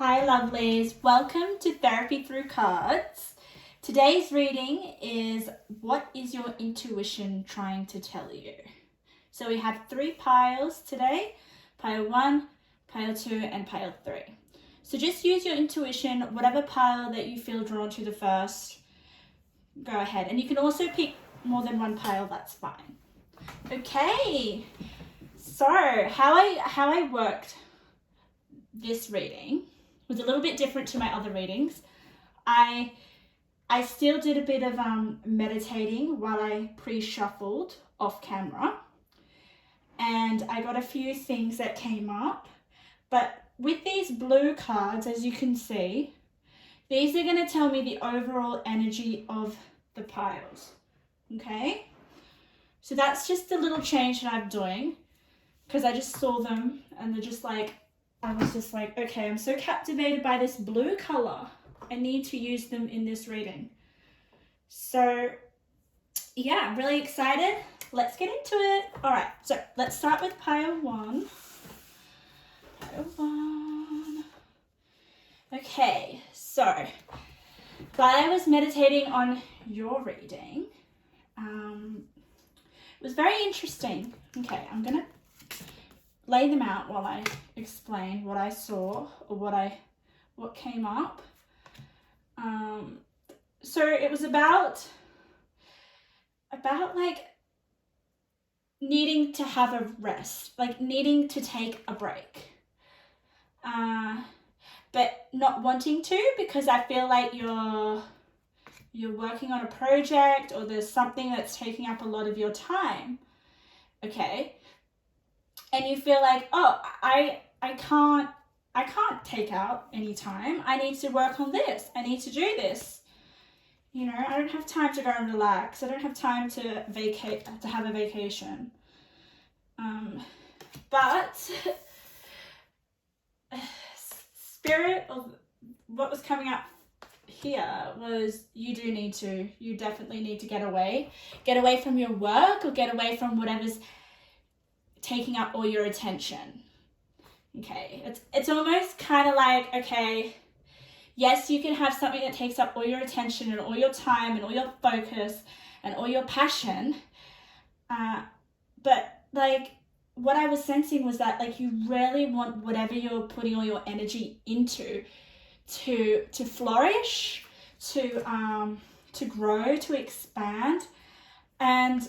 Hi lovelies, welcome to Therapy Through Cards. Today's reading is what is your intuition trying to tell you? So we have 3 piles today, pile 1, pile 2 and pile 3. So just use your intuition, whatever pile that you feel drawn to the first, go ahead. And you can also pick more than one pile, that's fine. Okay, so how I worked this reading was a little bit different to my other readings. I still did a bit of meditating while I pre-shuffled off camera, and I got a few things that came up. But with these blue cards, as you can see, these are going to tell me the overall energy of the piles. Okay, so that's just a little change that I'm doing because I just saw them and they're just like, I was just like, okay, I'm so captivated by this blue color. I need to use them in this reading. So yeah, I'm really excited. Let's get into it. All right, so let's start with pile 1. Pile 1. Okay, so while I was meditating on your reading, it was very interesting. Okay, I'm gonna lay them out while I explain what I saw or what came up. So it was about like needing to have a rest, like needing to take a break, but not wanting to because I feel like you're working on a project or there's something that's taking up a lot of your time. Okay. And you feel like, oh, I can't take out any time. I need to work on this. I need to do this. You know, I don't have time to go and relax. I don't have time to have a vacation. But spirit of what was coming up here was you definitely need to get away from your work or get away from whatever's taking up all your attention. Okay, it's almost kind of like, okay, yes, you can have something that takes up all your attention and all your time and all your focus and all your passion, but like what I was sensing was that like you really want whatever you're putting all your energy into to flourish, to grow, to expand. And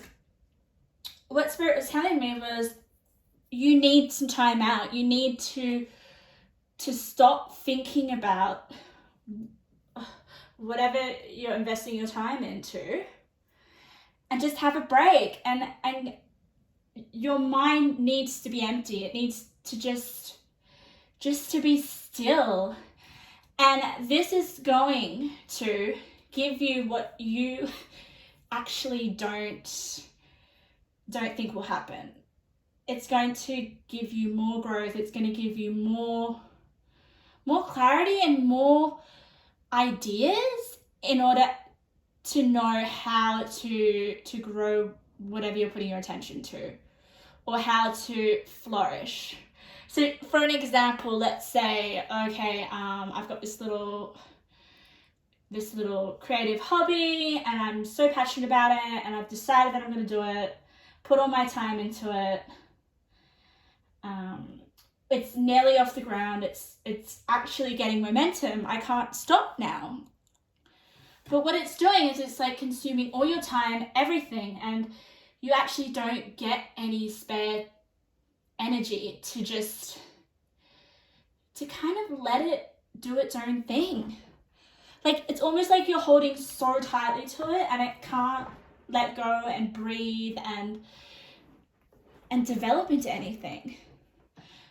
what Spirit was telling me was you need some time out. You need to stop thinking about whatever you're investing your time into and just have a break. And your mind needs to be empty. It needs to just to be still. And this is going to give you what you actually don't think will happen. It's going to give you more growth. It's going to give you more clarity and more ideas in order to know how to grow whatever you're putting your attention to or how to flourish. So for an example, let's say, okay, I've got this little creative hobby and I'm so passionate about it and I've decided that I'm going to do it, put all my time into it. It's nearly off the ground. It's actually getting momentum. I can't stop now. But what it's doing is it's like consuming all your time, everything, and you actually don't get any spare energy to kind of let it do its own thing. Like it's almost like you're holding so tightly to it and it can't let go and breathe and develop into anything.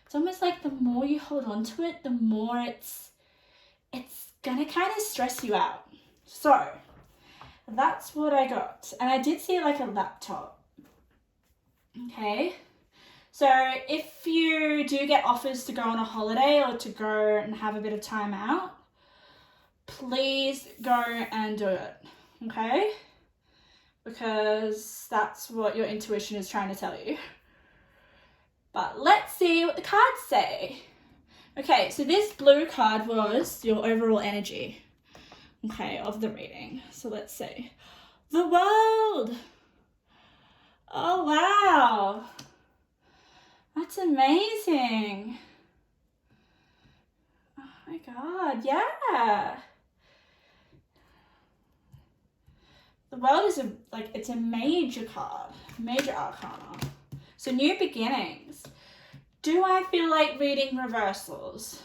It's almost like the more you hold on to it, the more it's gonna kind of stress you out. So that's what I got. And I did see like a laptop. Okay. So if you do get offers to go on a holiday or to go and have a bit of time out, please go and do it. Okay. Because that's what your intuition is trying to tell you. But let's see what the cards say. Okay, so this blue card was your overall energy, okay, of the reading. So let's see. The world. Oh, wow. That's amazing. Oh my God, yeah. The world is it's a major card, major arcana. So new beginnings. Do I feel like reading reversals?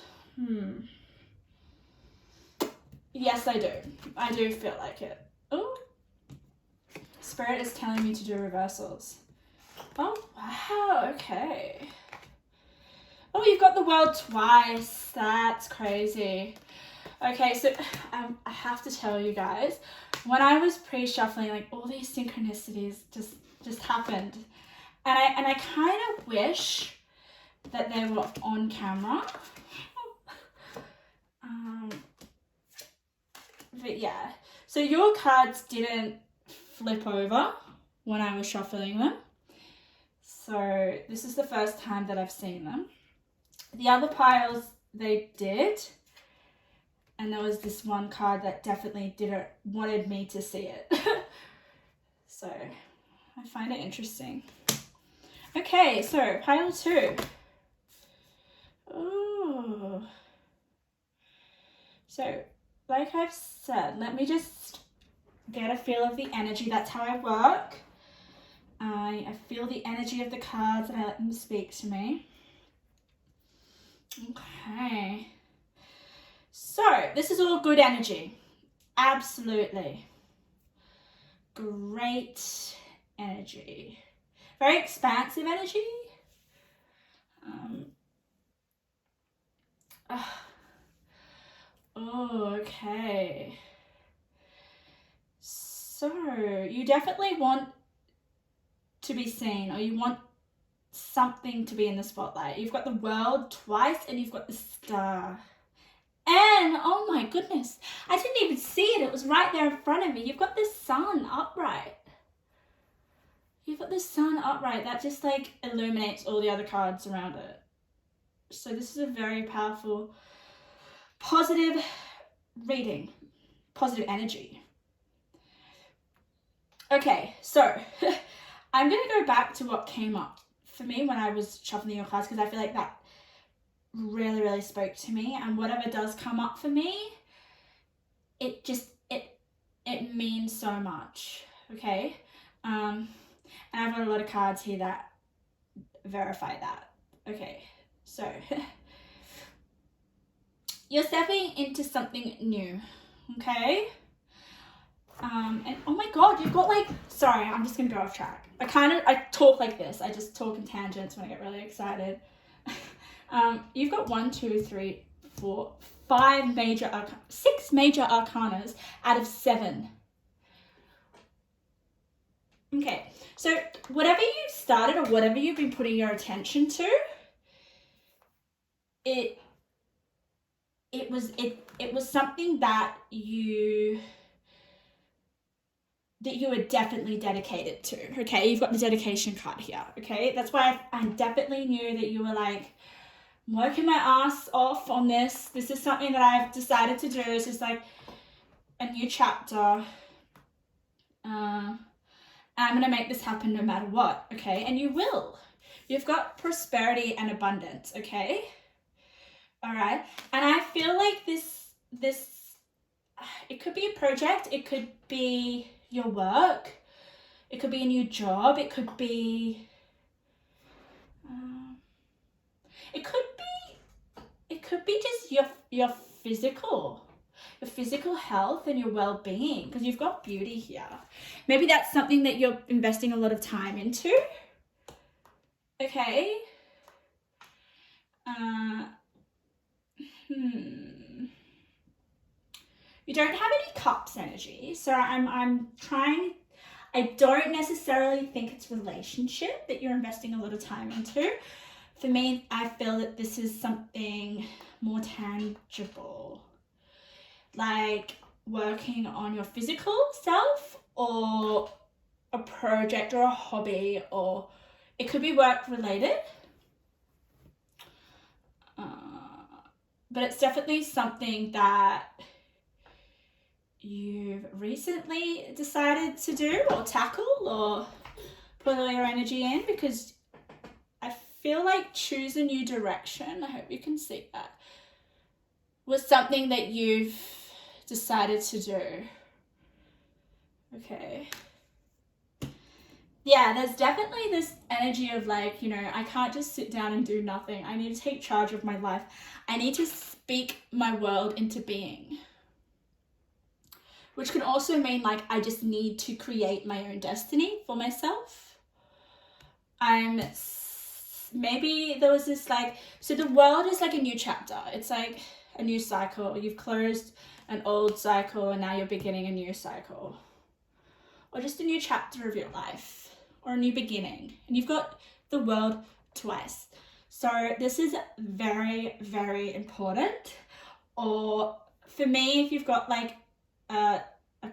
Yes, I do. I do feel like it. Oh, Spirit is telling me to do reversals. Oh, wow, okay. Oh, you've got the world twice. That's crazy. Okay, so I have to tell you guys, when I was pre-shuffling, like all these synchronicities just happened. And I kind of wish that they were on camera. But yeah, so your cards didn't flip over when I was shuffling them. So this is the first time that I've seen them. The other piles, they did. And there was this one card that definitely wanted me to see it. So I find it interesting. Okay, so pile 2. Oh. So, like I've said, let me just get a feel of the energy. That's how I work. I feel the energy of the cards and I let them speak to me. Okay. So, this is all good energy. Absolutely. Great energy. Very expansive energy. Oh, okay. So, you definitely want to be seen, or you want something to be in the spotlight. You've got the world twice and you've got the star. And, oh my goodness, I didn't even see it. It was right there in front of me. You've got the sun upright. You've got the sun upright. That just like illuminates all the other cards around it. So this is a very powerful, positive reading, positive energy. Okay, so I'm going to go back to what came up for me when I was shuffling your cards, because I feel like that really, really spoke to me. And whatever does come up for me, it means so much, okay? And I've got a lot of cards here that verify that. Okay, so you're stepping into something new, okay? And oh my God, you've got sorry, I'm just gonna go off track. I talk like this. I just talk in tangents when I get really excited. You've got 1, 2, 3, 4, 5 major, 6 major arcanas out of 7. Okay, so whatever you've started or whatever you've been putting your attention to, it was something that you were definitely dedicated to. Okay, you've got the dedication card here. Okay, that's why I definitely knew that you were like, I'm working my ass off on this. This is something that I've decided to do. This is like a new chapter. I'm gonna make this happen no matter what. Okay, and you will. You've got prosperity and abundance. Okay. All right, and I feel like this it could be a project. It could be your work. It could be a new job. It could be just your physical health and your well-being, because you've got beauty here. Maybe that's something that you're investing a lot of time into. Okay. You don't have any cups energy, so I'm trying. I don't necessarily think it's relationship that you're investing a lot of time into. For me, I feel that this is something more tangible, like working on your physical self, or a project or a hobby, or it could be work related. but it's definitely something that you've recently decided to do or tackle or put all your energy in, because I feel like choose a new direction, I hope you can see that, was something that you've decided to do. Okay. Yeah, there's definitely this energy of like, you know, I can't just sit down and do nothing. I need to take charge of my life. I need to speak my world into being. Which can also mean like I just need to create my own destiny for myself. Maybe there was this like, so the world is like a new chapter. It's like a new cycle. You've closed an old cycle and now you're beginning a new cycle. Or just a new chapter of your life, or a new beginning. And you've got the world twice. So this is very, very important. Or for me, if you've got like a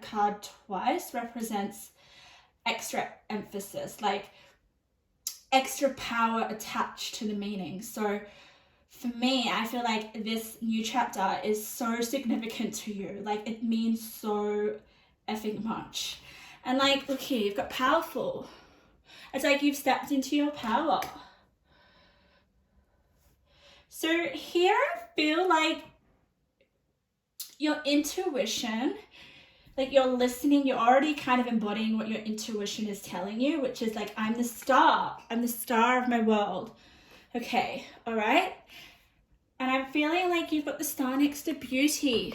card twice, represents extra emphasis, like extra power attached to the meaning. So for me, I feel like this new chapter is so significant to you. Like it means so effing much. And like, look here, you've got powerful. It's like you've stepped into your power. So here I feel like your intuition, like you're listening, you're already kind of embodying what your intuition is telling you, which is like, I'm the star of my world. Okay, all right? And I'm feeling like you've got the star next to beauty.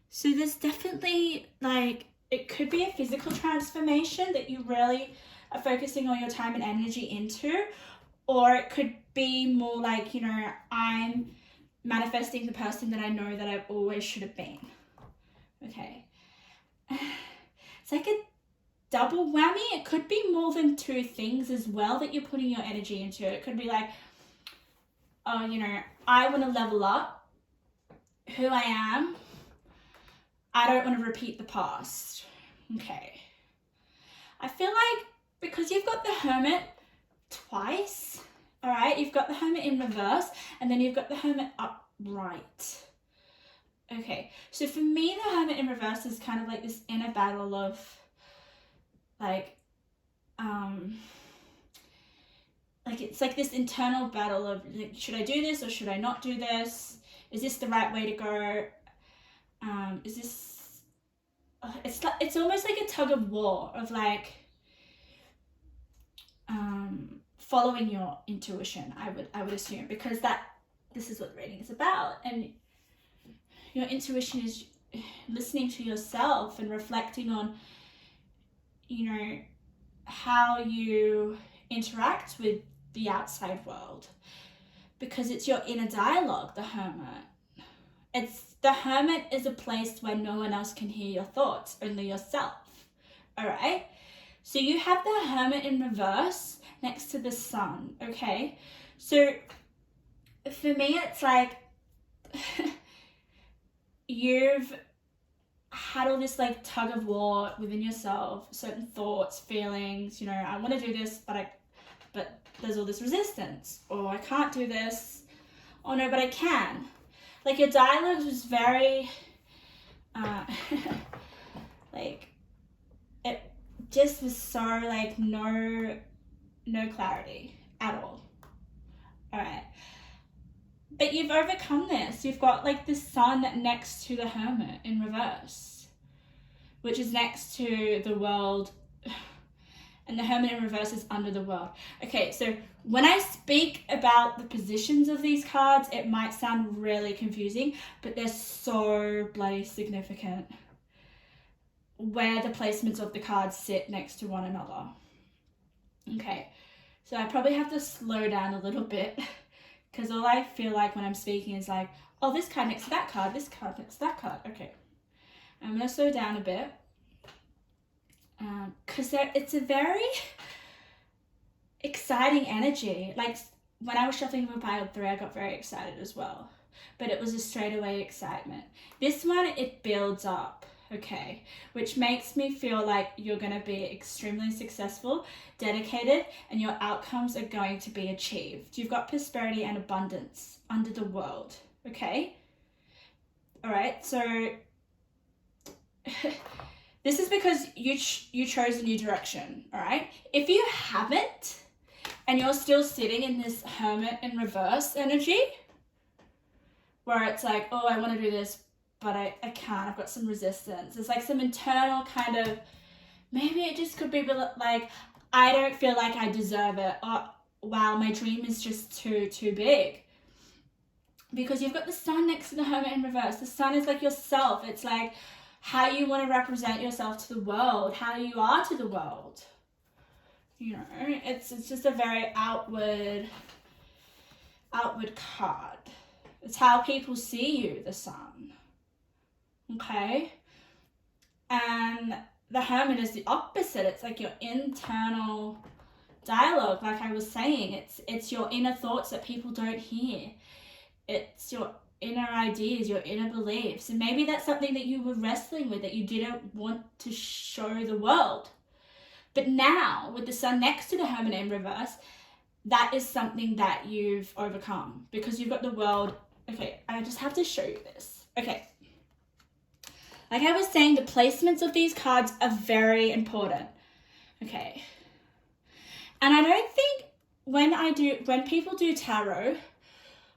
So there's definitely like, it could be a physical transformation that you really are focusing all your time and energy into, or it could be more like, you know, I'm manifesting the person that I know that I always should have been. Okay. It's like a double whammy. It could be more than two things as well that you're putting your energy into. It could be like, oh, you know, I want to level up who I am. I don't want to repeat the past. Okay. I feel like because you've got the Hermit twice, all right, you've got the Hermit in reverse and then you've got the Hermit upright. Okay, so for me, the Hermit in reverse is kind of like this inner battle of like it's like this internal battle of like, should I do this or should I not do this? Is this the right way to go? Is this, it's almost like a tug of war of like following your intuition, I would assume, because this is what reading is about. And your intuition is listening to yourself and reflecting on, you know, how you interact with the outside world, because it's your inner dialogue, the Hermit. The Hermit is a place where no one else can hear your thoughts, only yourself. All right? So you have the Hermit in reverse next to the Sun, okay? So for me, it's like you've had all this like tug of war within yourself, certain thoughts, feelings, you know, I want to do this, but there's all this resistance, or I can't do this, oh no, but I can. Like your dialogue was very, like, it just was so like no clarity at all. All right. But you've overcome this. You've got like the Sun next to the Hermit in reverse, which is next to the world, and the Hermit in reverse is under the world. Okay, so when I speak about the positions of these cards, it might sound really confusing, but they're so bloody significant where the placements of the cards sit next to one another. Okay, so I probably have to slow down a little bit, because all I feel like when I'm speaking is like, oh, this card next to that card, this card next to that card. Okay, I'm going to slow down a bit, because it's a very exciting energy. Like when I was shuffling my pile 3, I got very excited as well, but it was a straightaway excitement. This one, it builds up, okay, which makes me feel like you're going to be extremely successful, dedicated, and your outcomes are going to be achieved. You've got prosperity and abundance under the world, okay? All right, so this is because you chose a new direction, all right? If you haven't, and you're still sitting in this hermit in reverse energy, where it's like, oh, I want to do this, but I can't, I've got some resistance. It's like some internal kind of, maybe it just could be like, I don't feel like I deserve it, or wow, my dream is just too big. Because you've got the sun next to the hermit in reverse. The sun is like yourself. It's like how you want to represent yourself to the world, how you are to the world. You know, it's just a very outward card. It's how people see you, the sun. Okay? And the hermit is the opposite. It's like your internal dialogue, like I was saying. It's your inner thoughts that people don't hear. It's your inner ideas, your inner beliefs. And maybe that's something that you were wrestling with, that you didn't want to show the world. But now, with the sun next to the hermit in reverse, that is something that you've overcome, because you've got the world. Okay, I just have to show you this. Okay. Like I was saying, the placements of these cards are very important. Okay. And I don't think when people do tarot,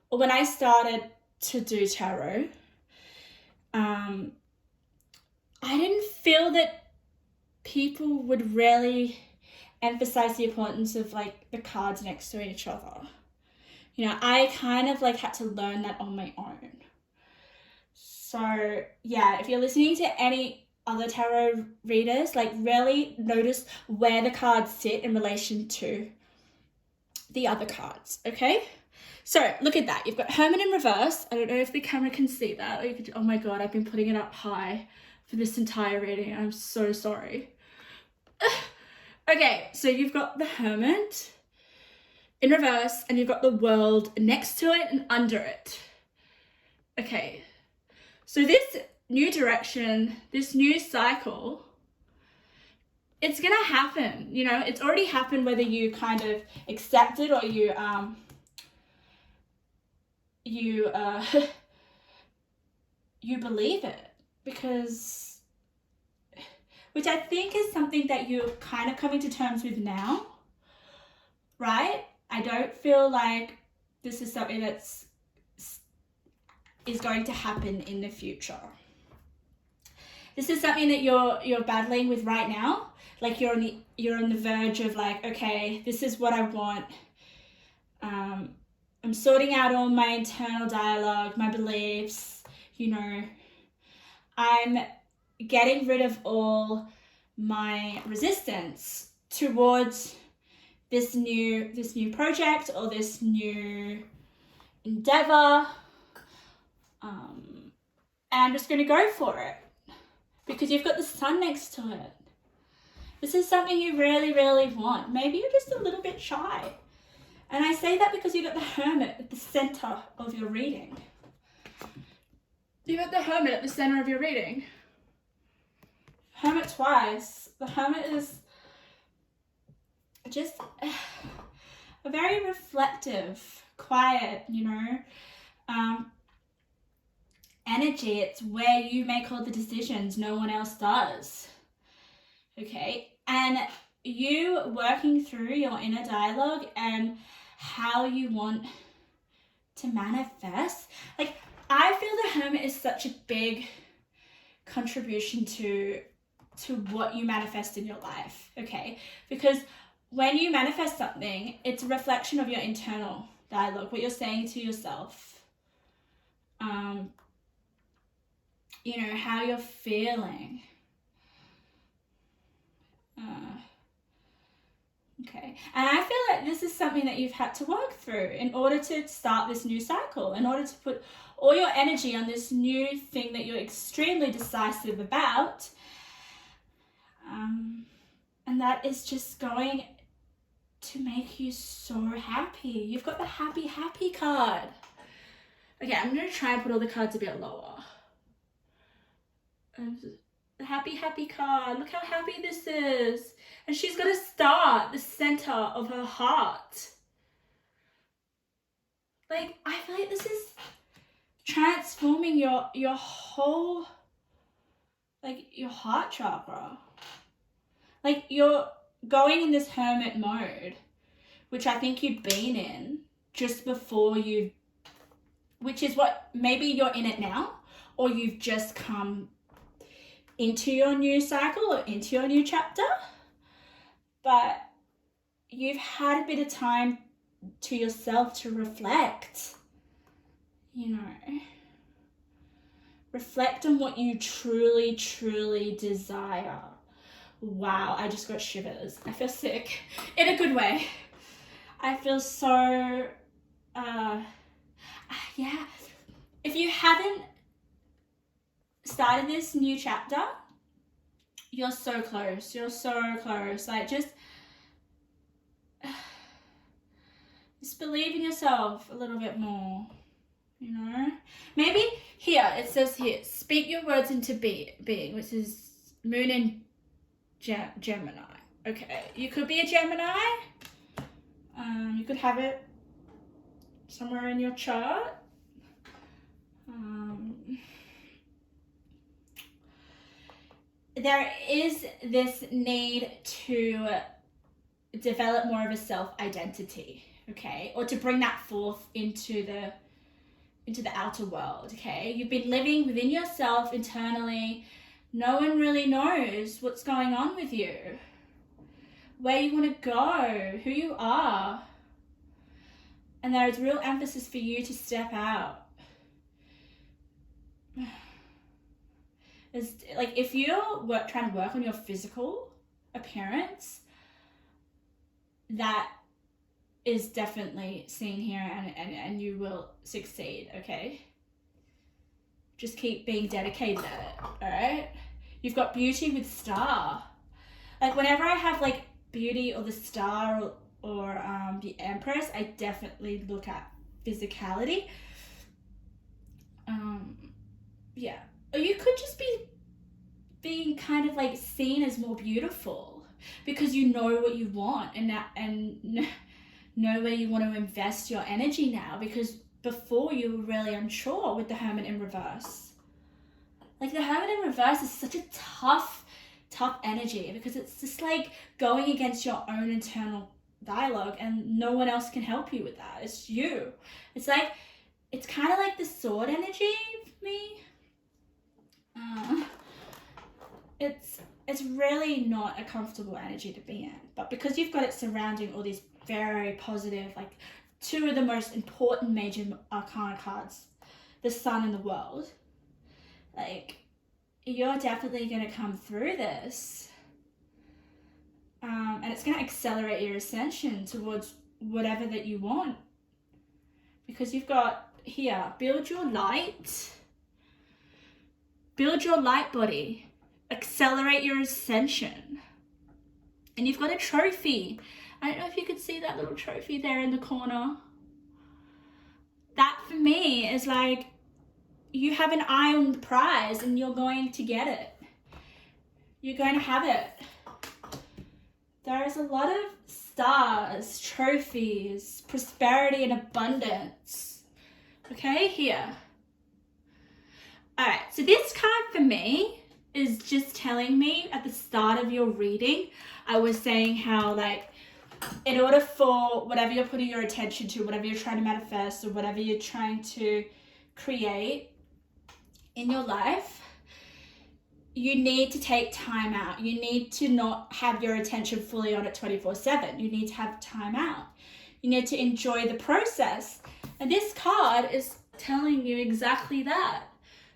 or when I started to do tarot, I didn't feel that people would really emphasize the importance of like the cards next to each other. You know, I kind of like had to learn that on my own. So yeah, if you're listening to any other tarot readers, like really notice where the cards sit in relation to the other cards, okay? So look at that. You've got hermit in reverse. I don't know if the camera can see that. Or you could, oh my God, I've been putting it up high for this entire reading. I'm so sorry. Okay, so you've got the hermit in reverse, and you've got the world next to it and under it. Okay, so this new direction, this new cycle, it's gonna happen. You know, it's already happened, whether you kind of accept it or you you believe it, because, which I think is something that you're kind of coming to terms with now, right? I don't feel like this is something that's is going to happen in the future. This is something that you're battling with right now. Like you're on the verge of like, okay, this is what I want. I'm sorting out all my internal dialogue, my beliefs, you know. I'm getting rid of all my resistance towards this new project or this new endeavor. And I'm just going to go for it, because you've got the sun next to it. This is something you really, really want. Maybe you're just a little bit shy. And I say that because you've got the hermit at the center of your reading. You've got the hermit at the center of your reading. Hermit twice. The hermit is just a very reflective, quiet, you know, energy. It's where you make all the decisions, no one else does. Okay, and you working through your inner dialogue and how you want to manifest. Like, I feel the hermit is such a big contribution to what you manifest in your life, okay? Because when you manifest something, it's a reflection of your internal dialogue, what you're saying to yourself. You know, how you're feeling. Okay, and I feel like this is something that you've had to work through in order to start this new cycle, in order to put all your energy on this new thing that you're extremely decisive about. And that is just going to make you so happy. You've got the happy, happy card. Okay, I'm going to try and put all the cards a bit lower. The happy, happy card. Look how happy this is. And she's got a star at the center of her heart. Like, I feel like this transforming your whole, like, your heart chakra. Like, you're going in this hermit mode, which I think you've been in just before you, which is what, maybe you're in it now, or you've just come into your new cycle or into your new chapter, but you've had a bit of time to yourself to reflect, you know, reflect on what you truly, truly desire. Wow, I just got shivers. I feel sick in a good way. I feel so, yeah. If you haven't started this new chapter, you're so close. You're so close. Like, just believe in yourself a little bit more, you know? Maybe here, it says here, speak your words into being, which is moon in Gemini. Okay, you could be a Gemini. You could have it somewhere in your chart. There is this need to develop more of a self-identity, okay, or to bring that forth into the outer world. Okay, you've been living within yourself internally. No one really knows what's going on with you, where you want to go, who you are, and there is real emphasis for you to step out. It's like, if you're trying to work on your physical appearance, that is definitely seen here, and you will succeed, okay? Just keep being dedicated at it, all right? You've got beauty with star. Like, whenever I have like beauty or the star or the Empress, I definitely look at physicality. Yeah. Or you could just be being kind of like seen as more beautiful because you know what you want and know where you want to invest your energy now, because before you were really unsure with the Hermit in reverse. Like, the Hermit in reverse is such a tough energy, because it's just like going against your own internal dialogue, and no one else can help you with that. It's you. It's like, it's kind of like the Sword energy for me. It's really not a comfortable energy to be in, but because you've got it surrounding all these very positive, like, two of the most important major arcana cards, the Sun and the World, like, you're definitely going to come through this, and it's going to accelerate your ascension towards whatever that you want, because you've got here, build your light body, accelerate your ascension. And you've got a trophy. I don't know if you could see that little trophy there in the corner. That for me is like, you have an eye on the prize and you're going to get it. You're going to have it. There is a lot of stars, trophies, prosperity and abundance. Okay, here. All right, so this card for me is just telling me, at the start of your reading, I was saying how, like, in order for whatever you're putting your attention to, whatever you're trying to manifest, or whatever you're trying to create in your life, you need to take time out. You need to not have your attention fully on it 24/7. You need to have time out. You need to enjoy the process. And this card is telling you exactly that.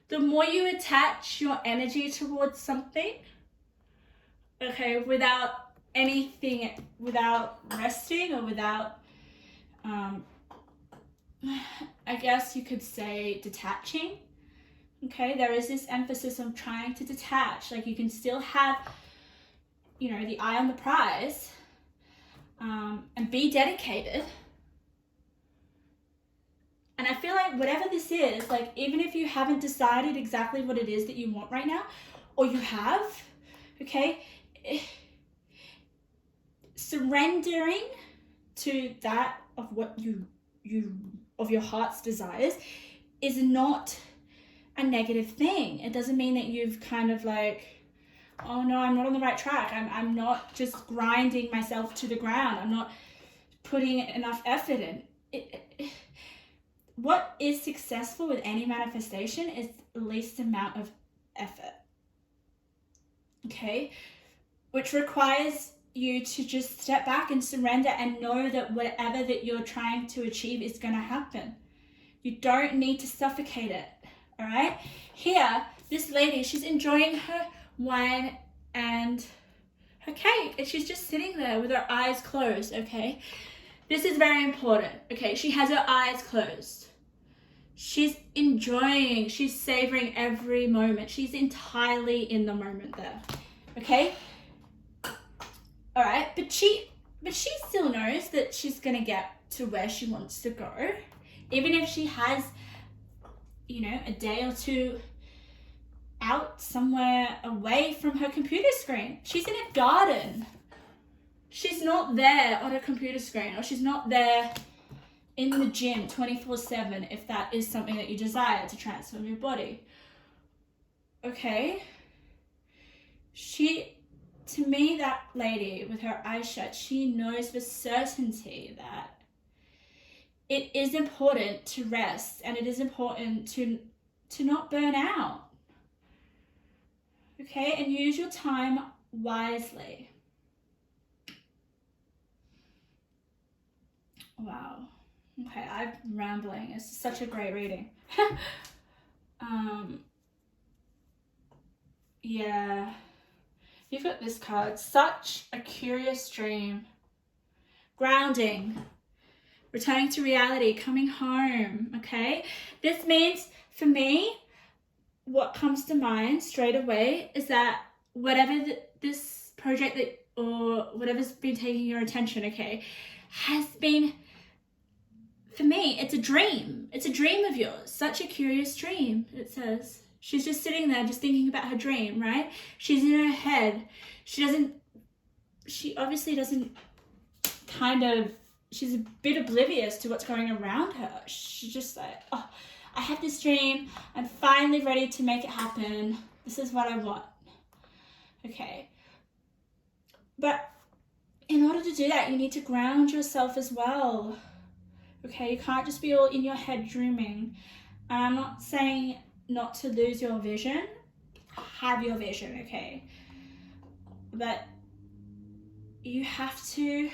The more you attach your energy towards something, okay, without anything, without resting or without, I guess you could say, detaching, okay, there is this emphasis on trying to detach. Like, you can still have, you know, the eye on the prize, and be dedicated. And I feel like whatever this is, like, even if you haven't decided exactly what it is that you want right now, or you have, okay, surrendering to that of what of your heart's desires is not a negative thing. It doesn't mean that you've kind of like, oh no, I'm not on the right track. I'm not just grinding myself to the ground. I'm not putting enough effort in. What is successful with any manifestation is the least amount of effort. Okay? Which requires you to just step back and surrender and know that whatever that you're trying to achieve is going to happen. You don't need to suffocate it. All right? Here, this lady, she's enjoying her wine and her cake, and she's just sitting there with her eyes closed. Okay? This is very important. Okay? She has her eyes closed. She's enjoying, she's savoring every moment. She's entirely in the moment there. Okay? All right, but she still knows that she's gonna get to where she wants to go, even if she has, you know, a day or two out somewhere away from her computer screen. She's in a garden. She's not there on a computer screen, or she's not there in the gym 24/7 if that is something that you desire to transform your body. Okay? To me, that lady with her eyes shut, she knows for certainty that it is important to rest, and it is important to not burn out. Okay? And use your time wisely. Wow. Okay, I'm rambling. It's such a great reading. Yeah. You've got this card. Such a curious dream. Grounding. Returning to reality. Coming home. Okay? This means, for me, what comes to mind straight away is that whatever this project that, or whatever's been taking your attention, okay, has been, for me, it's a dream. It's a dream of yours. Such a curious dream, it says. She's just sitting there, just thinking about her dream, right? She's in her head. She obviously doesn't she's a bit oblivious to what's going around her. She's just like, oh, I had this dream. I'm finally ready to make it happen. This is what I want. Okay. But in order to do that, you need to ground yourself as well. Okay, you can't just be all in your head dreaming. And I'm not saying not to lose your vision. Have your vision, okay? But you have to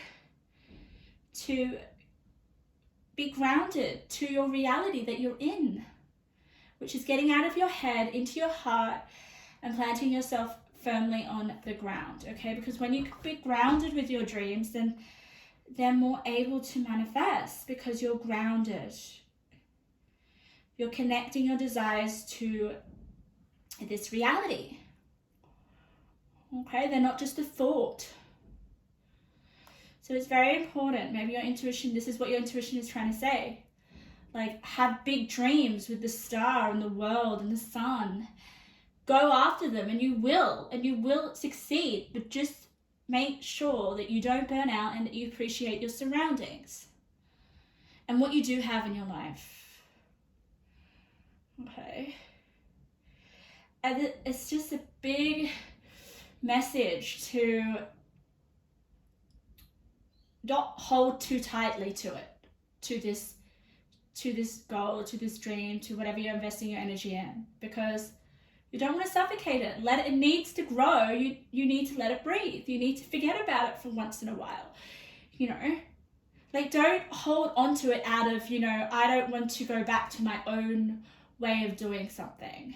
be grounded to your reality that you're in, which is getting out of your head into your heart and planting yourself firmly on the ground, okay? Because when you be grounded with your dreams, then they're more able to manifest because you're grounded. You're connecting your desires to this reality. Okay, they're not just a thought. So it's very important. Maybe your intuition, this is what your intuition is trying to say. Like, have big dreams with the star and the world and the sun. Go after them, and you will succeed, but just make sure that you don't burn out and that you appreciate your surroundings and what you do have in your life. Okay. And it's just a big message to not hold too tightly to it, to this goal, to this dream, to whatever you're investing your energy in, because you don't want to suffocate it. It needs to grow. You need to let it breathe. You need to forget about it for once in a while. You know, like, don't hold on to it out of, I don't want to go back to my own way of doing something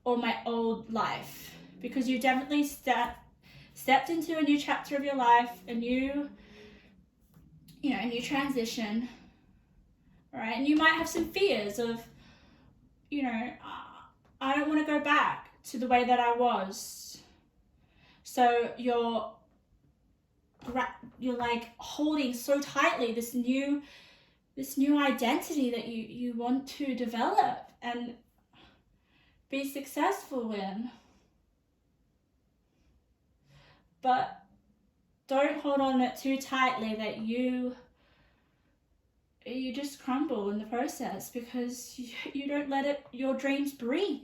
or my old life, because you definitely stepped into a new chapter of your life, a new transition, right? And you might have some fears of, I don't want to go back to the way that I was. So you're like holding so tightly this new identity that you want to develop and be successful in. But don't hold on it too tightly that you you just crumble in the process because you don't let your dreams breathe.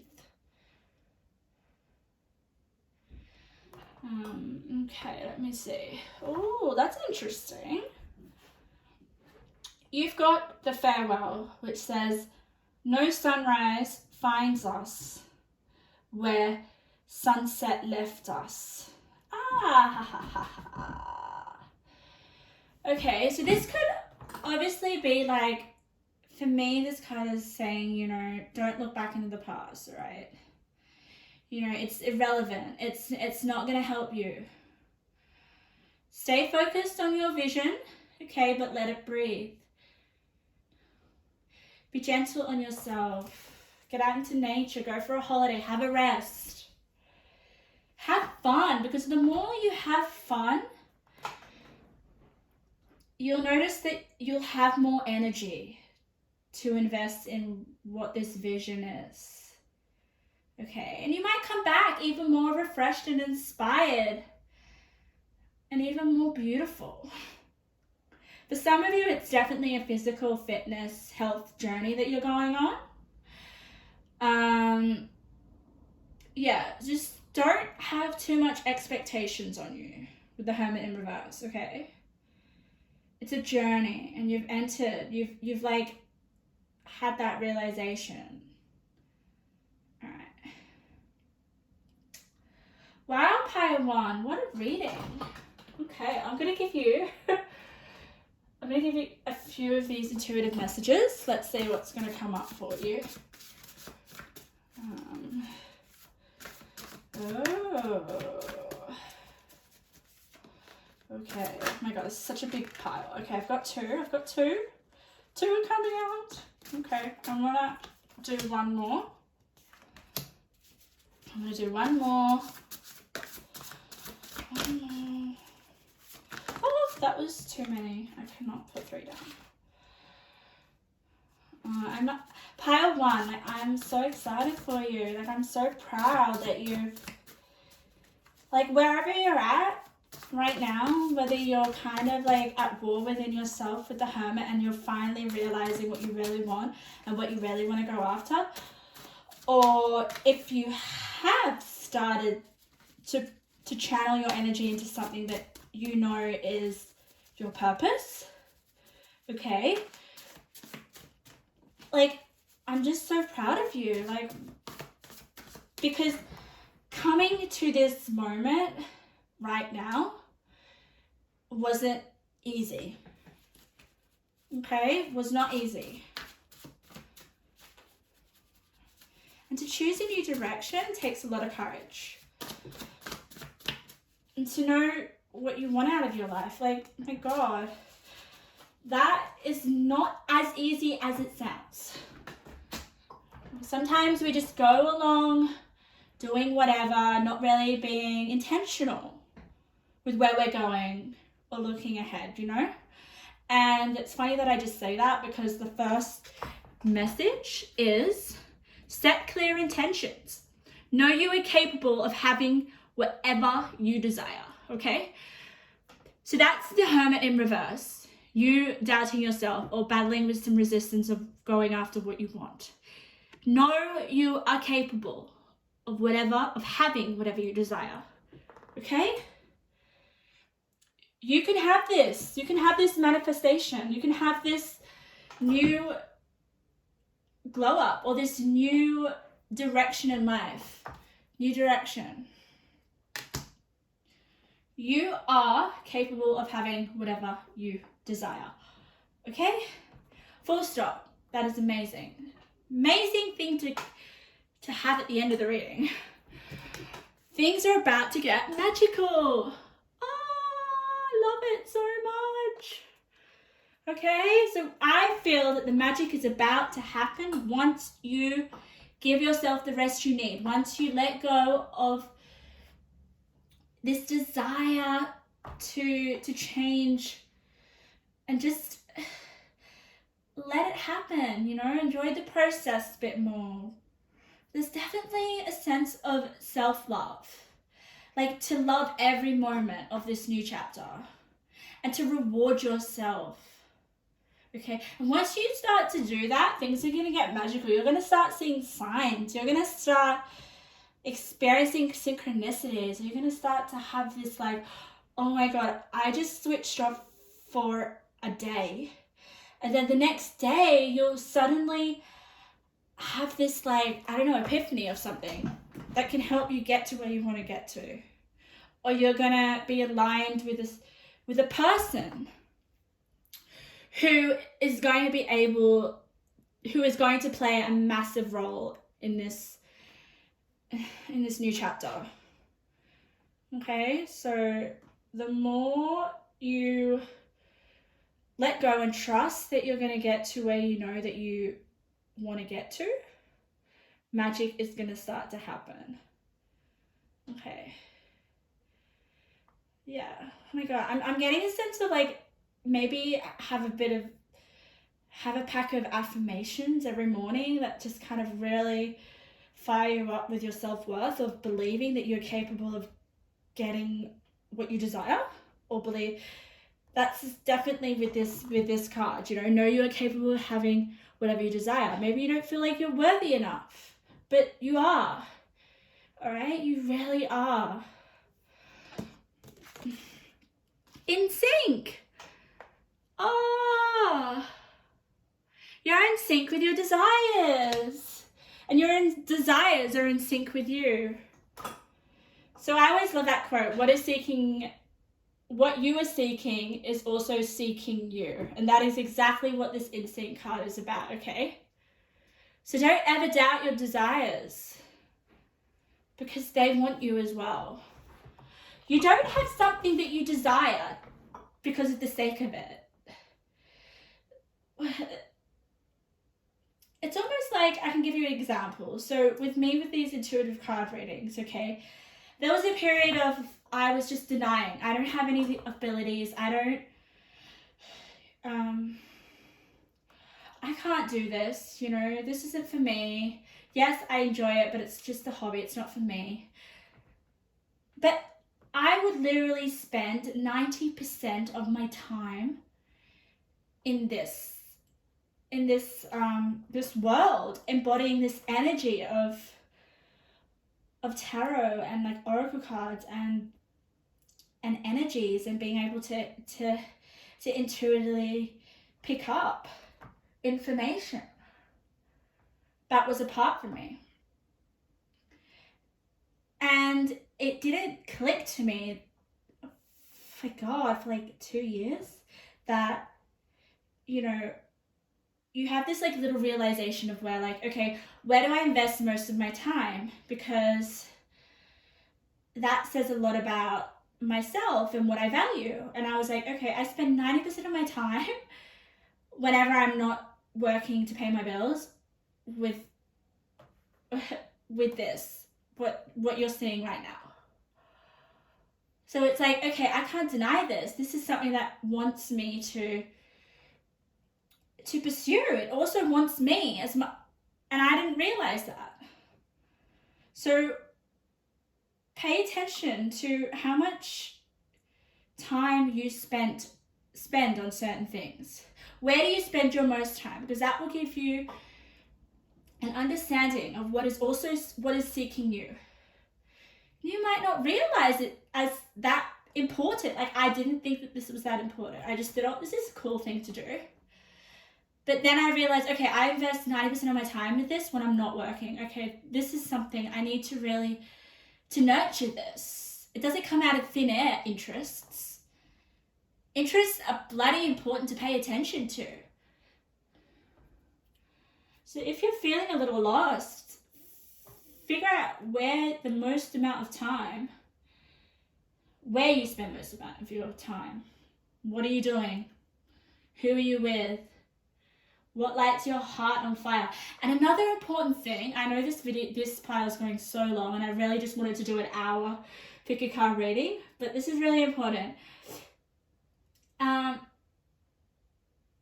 Okay, let me see. Oh, that's interesting. You've got the farewell, which says, no sunrise finds us where sunset left us. Okay, so this could obviously be like, for me, this card is saying, you know, don't look back into the past, right? You know, it's irrelevant. It's not going to help you. Stay focused on your vision, okay, but let it breathe. Be gentle on yourself. Get out into nature, go for a holiday, have a rest. Have fun, because the more you have fun, you'll notice that you'll have more energy to invest in what this vision is. Okay, and you might come back even more refreshed and inspired and even more beautiful. For some of you, it's definitely a physical fitness health journey that you're going on. Yeah, just don't have too much expectations on you with the Hermit in reverse, okay? It's a journey, and you've entered, you've like had that realization. All right. Wow, Pile 1, what a reading. Okay, I'm gonna give you a few of these intuitive messages. Let's see what's gonna come up for you. Okay, oh my god, it's such a big pile. Okay, I've got two are coming out. Okay, I'm gonna do one more. Oh, that was too many. I cannot put 3 down. I'm not pile 1. Like, I'm so excited for you. Like, I'm so proud that you've, like, wherever you're at right now, whether you're kind of like at war within yourself with the Hermit and you're finally realizing what you really want and what you really want to go after, or if you have started to channel your energy into something that you know is your purpose, okay? Like, I'm just so proud of you, like, because coming to this moment right now wasn't easy, okay? Was not easy. And to choose a new direction takes a lot of courage. And to know what you want out of your life, like, my God, that is not as easy as it sounds. Sometimes we just go along doing whatever, not really being intentional with where we're going or looking ahead, you know? And it's funny that I just say that, because the first message is set clear intentions. Know you are capable of having whatever you desire, okay? So that's the Hermit in reverse. You doubting yourself or battling with some resistance of going after what you want. Know you are capable of having whatever you desire, okay? You can have this. You can have this manifestation. You can have this new glow up or this new direction in life. New direction. You are capable of having whatever you desire. Okay? Full stop. That is amazing. Amazing thing to have at the end of the reading. Things are about to get magical. I love it so much. Okay, so I feel that the magic is about to happen once you give yourself the rest you need. Once you let go of this desire to change and just let it happen, you know, enjoy the process a bit more. There's definitely a sense of self-love, like to love every moment of this new chapter and to reward yourself Okay, and once you start to do that, things are going to get magical. You're going to start seeing signs. You're going to start experiencing synchronicities. You're going to start to have this like, oh my God, I just switched off for a day. And then the next day, you'll suddenly have this like, I don't know, epiphany of something that can help you get to where you want to get to. Or you're going to be aligned with a person who is going to play a massive role in this new chapter. Okay, so the more you let go and trust that you're going to get to where you know that you want to get to, magic is going to start to happen. Okay. Yeah. Oh my God. I'm getting a sense of like, maybe have a pack of affirmations every morning that just kind of really fire you up with your self-worth of believing that you're capable of getting what you desire, or believe that's definitely with this card, know you are capable of having whatever you desire. Maybe you don't feel like you're worthy enough, but you are. All right, you really are. In sync. You're in sync with your desires, and your desires are in sync with you. So I always love that quote, what you are seeking is also seeking you. And that is exactly what this in sync card is about, okay? So don't ever doubt your desires, because they want you as well. You don't have something that you desire because of the sake of it. It's almost like, I can give you an example. So with me, with these intuitive card readings, okay, there was a period of I was just denying. I don't have any abilities. I can't do this, this isn't for me. Yes, I enjoy it, but it's just a hobby. It's not for me. But I would literally spend 90% of my time in this world, embodying this energy of tarot and like oracle cards and energies, and being able to intuitively pick up information that was apart from me. And it didn't click to me for like 2 years that, you have this like little realization of where like, okay, where do I invest most of my time? Because that says a lot about myself and what I value. And I was like, okay, I spend 90% of my time whenever I'm not working to pay my bills with this, what you're seeing right now. So it's like, okay, I can't deny this. This is something that wants me to pursue. It also wants me as much, and I didn't realize that. So pay attention to how much time you spend on certain things. Where do you spend your most time? Because that will give you an understanding of what is seeking you. You might not realize it as that important. Like, I didn't think that this was that important. I just thought, oh, this is a cool thing to do. But then I realized, okay, I invest 90% of my time with this when I'm not working. Okay, this is something I need to really nurture this. It doesn't come out of thin air, interests. Interests are bloody important to pay attention to. So if you're feeling a little lost, figure out where the most amount of time, where you spend most amount of your time. What are you doing? Who are you with? What lights your heart on fire? And another important thing, I know this pile is going so long, and I really just wanted to do an hour pick a card reading, but this is really important.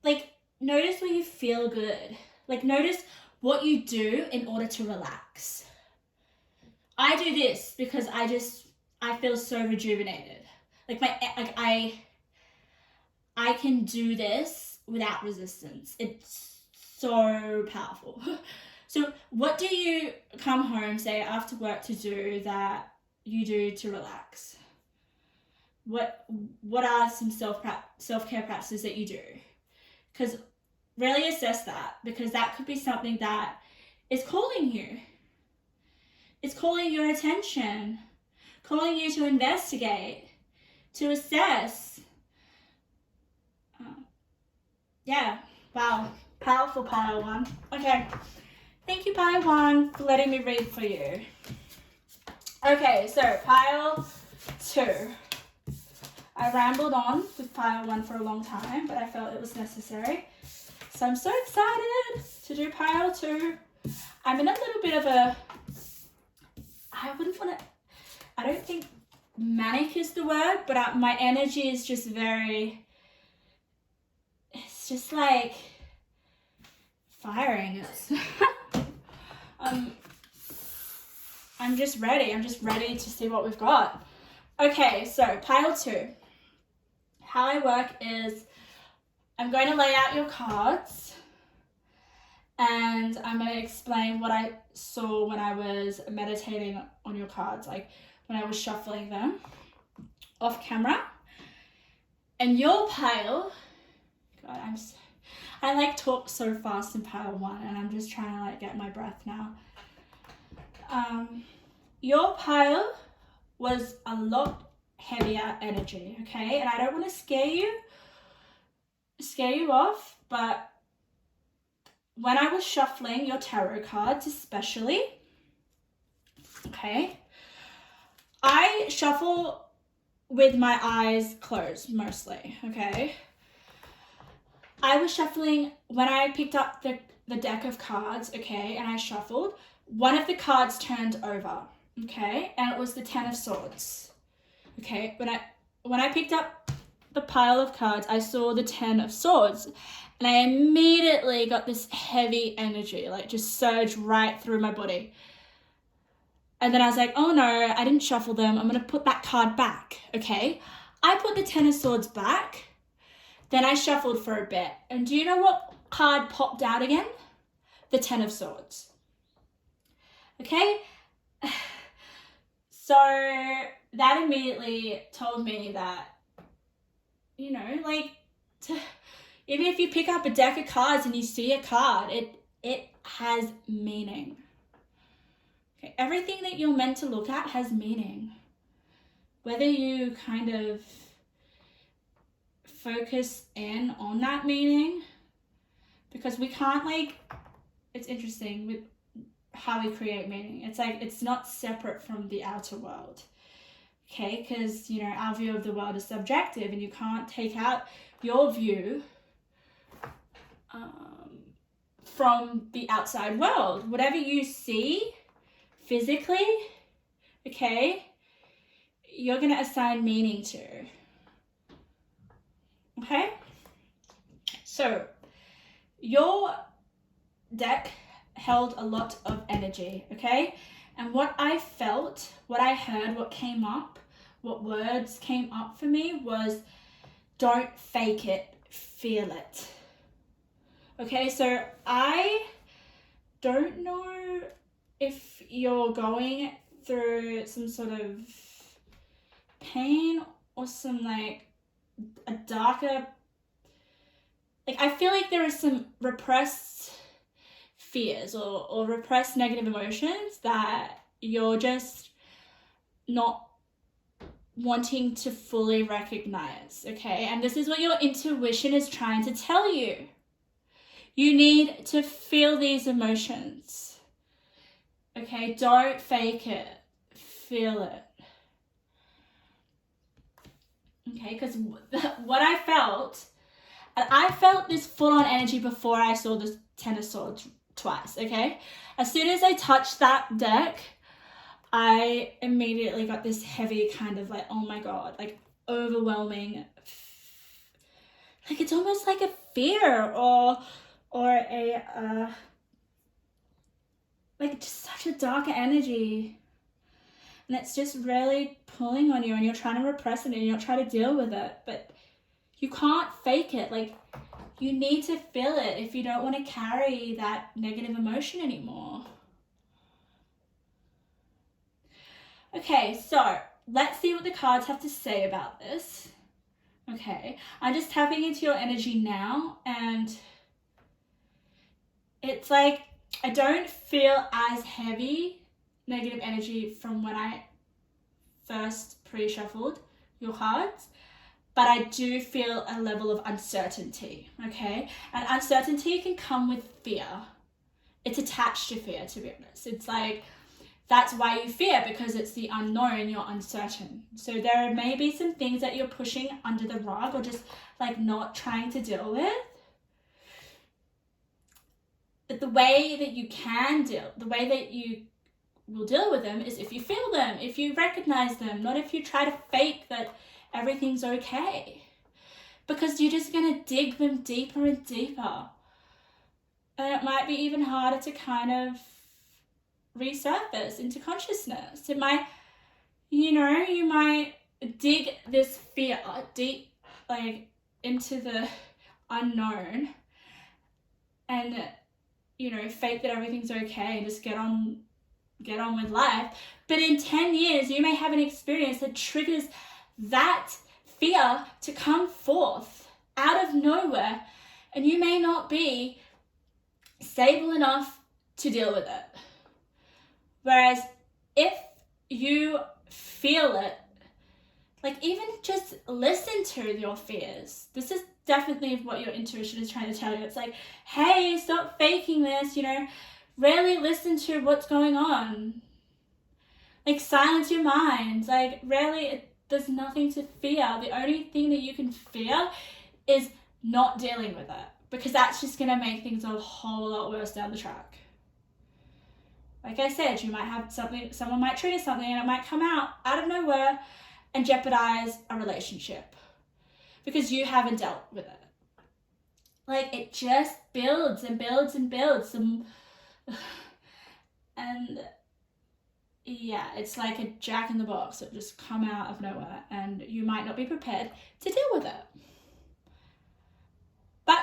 Like, notice where you feel good. Like, notice what you do in order to relax. I do this because I feel so rejuvenated. Like I can do this without resistance. It's so powerful. So what do you come home, say, after work to do that you do to relax? What are some self-care practices that you do? Because really assess that, because that could be something that is calling you. It's calling your attention, calling you to investigate, to assess. Yeah, wow, powerful pile one. Okay, thank you pile one for letting me read for you. Okay, so pile two. I rambled on with pile one for a long time, but I felt it was necessary. So I'm so excited to do pile two. I'm in a little bit of a, I don't think manic is the word, but my energy is just very, it's just like firing. I'm just ready. I'm just ready to see what we've got. Okay, so pile two. How I work is I'm going to lay out your cards and I'm going to explain what I saw when I was meditating on your cards, like when I was shuffling them off camera. And your pile, God, I like talk so fast in pile one and I'm just trying to like get my breath now. Your pile was a lot heavier energy, okay? And I don't want to scare you off, but when I was shuffling your tarot cards especially, okay, I shuffle with my eyes closed mostly, okay? I was shuffling when I picked up the deck of cards, okay, and I shuffled, one of the cards turned over, okay, and it was the Ten of Swords. Okay, when I picked up the pile of cards, I saw the Ten of Swords and I immediately got this heavy energy, like just surged right through my body. And then I was like, oh no, I didn't shuffle them. I'm going to put that card back, okay? I put the Ten of Swords back, then I shuffled for a bit. And do you know what card popped out again? The Ten of Swords. Okay? So that immediately told me that, you know, like, even if you pick up a deck of cards and you see a card, it has meaning. Okay, everything that you're meant to look at has meaning. Whether you kind of focus in on that meaning, because we can't, like, it's interesting with how we create meaning. It's like, it's not separate from the outer world. Okay, because, you know, our view of the world is subjective and you can't take out your view from the outside world. Whatever you see physically, okay, you're going to assign meaning to. Okay? So, your deck held a lot of energy, okay? And what I felt, what I heard, what came up, what words came up for me was, don't fake it, feel it. Okay, so I don't know if you're going through some sort of pain or some like a darker, like I feel like there is some repressed fears or repressed negative emotions that you're just not wanting to fully recognize, okay? And this is what your intuition is trying to tell you. You need to feel these emotions, okay? Don't fake it, feel it. Okay, because what I felt this full-on energy before I saw this Ten of Swords twice, okay? As soon as I touched that deck, I immediately got this heavy kind of like, oh my God, like overwhelming, like it's almost like a fear or a, like just such a dark energy. And it's just really pulling on you and you're trying to repress it and you're trying to deal with it, but you can't fake it. Like You need to feel it if you don't want to carry that negative emotion anymore. Okay, so let's see what the cards have to say about this. Okay, I'm just tapping into your energy now, and it's like I don't feel as heavy negative energy from when I first pre-shuffled your cards, but I do feel a level of uncertainty, okay? And uncertainty can come with fear. It's attached to fear, to be honest. It's like, that's why you fear, because it's the unknown, you're uncertain. So there may be some things that you're pushing under the rug or just like not trying to deal with. But the way that you can deal, the way that you will deal with them is if you feel them, if you recognize them, not if you try to fake that everything's okay. Because you're just going to dig them deeper and deeper. And it might be even harder to kind of resurface into consciousness. It might, you might dig this fear deep, like into the unknown and, fake that everything's okay and just get on with life. But in 10 years, you may have an experience that triggers that fear to come forth out of nowhere, and you may not be stable enough to deal with it. Whereas if you feel it, like even just listen to your fears. This is definitely what your intuition is trying to tell you. It's like, hey, stop faking this, really listen to what's going on. Like silence your mind. Like really, there's nothing to fear. The only thing that you can fear is not dealing with it, because that's just going to make things a whole lot worse down the track. Like I said, you might have someone might trigger something and it might come out of nowhere and jeopardize a relationship because you haven't dealt with it. Like it just builds and builds and builds. And yeah, it's like a jack in the box that just come out of nowhere and you might not be prepared to deal with it. But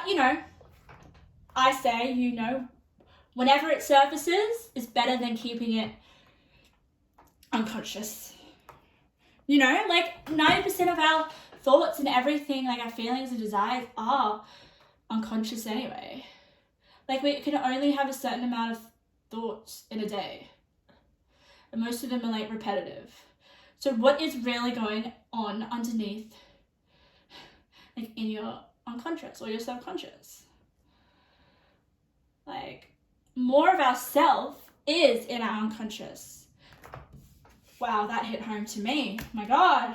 I say, whenever it surfaces, it's better than keeping it unconscious. Like 90% of our thoughts and everything, like our feelings and desires are unconscious anyway. Like we can only have a certain amount of thoughts in a day. And most of them are like repetitive. So what is really going on underneath, like in your unconscious or your subconscious? Like more of our self is in our unconscious. Wow, that hit home to me. My God.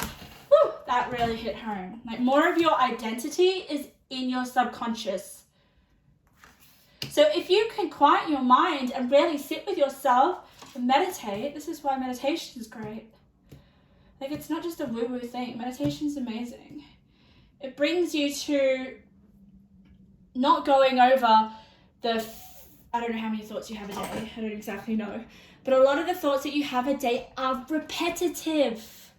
Woo, that really hit home. Like more of your identity is in your subconscious. So if you can quiet your mind and really sit with yourself and meditate, this is why meditation is great. Like it's not just a woo-woo thing. Meditation is amazing. It brings you to not going over I don't know how many thoughts you have a day. I don't exactly know. But a lot of the thoughts that you have a day are repetitive.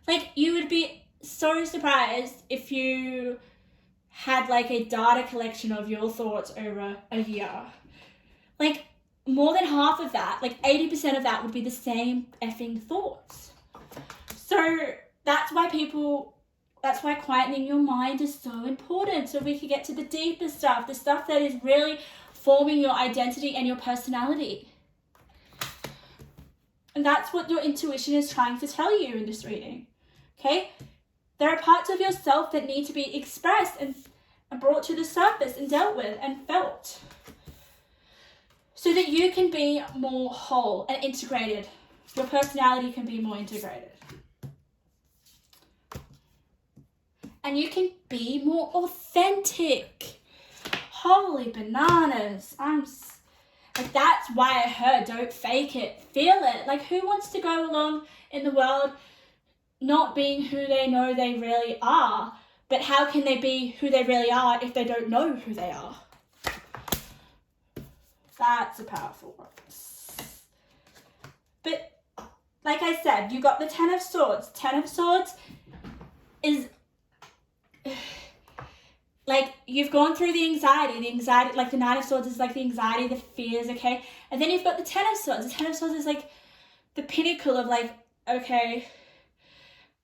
Like you would be so surprised if you had like a data collection of your thoughts over a year. Like more than half of that, like 80% of that would be the same effing thoughts. So that's why quietening your mind is so important. So we can get to the deeper stuff, the stuff that is really forming your identity and your personality. And that's what your intuition is trying to tell you in this reading. Okay? There are parts of yourself that need to be expressed and brought to the surface and dealt with and felt, so that you can be more whole and integrated. Your personality can be more integrated. And you can be more authentic. Holy bananas. Like that's why I heard don't fake it, feel it. Like who wants to go along in the world not being who they know they really are? But how can they be who they really are if they don't know who they are? That's a powerful one. But like I said, you got the 10 of Swords. 10 of Swords is like you've gone through the anxiety, like the Nine of Swords is like the anxiety, the fears, okay? And then you've got the Ten of Swords. The Ten of Swords is like the pinnacle of like, okay,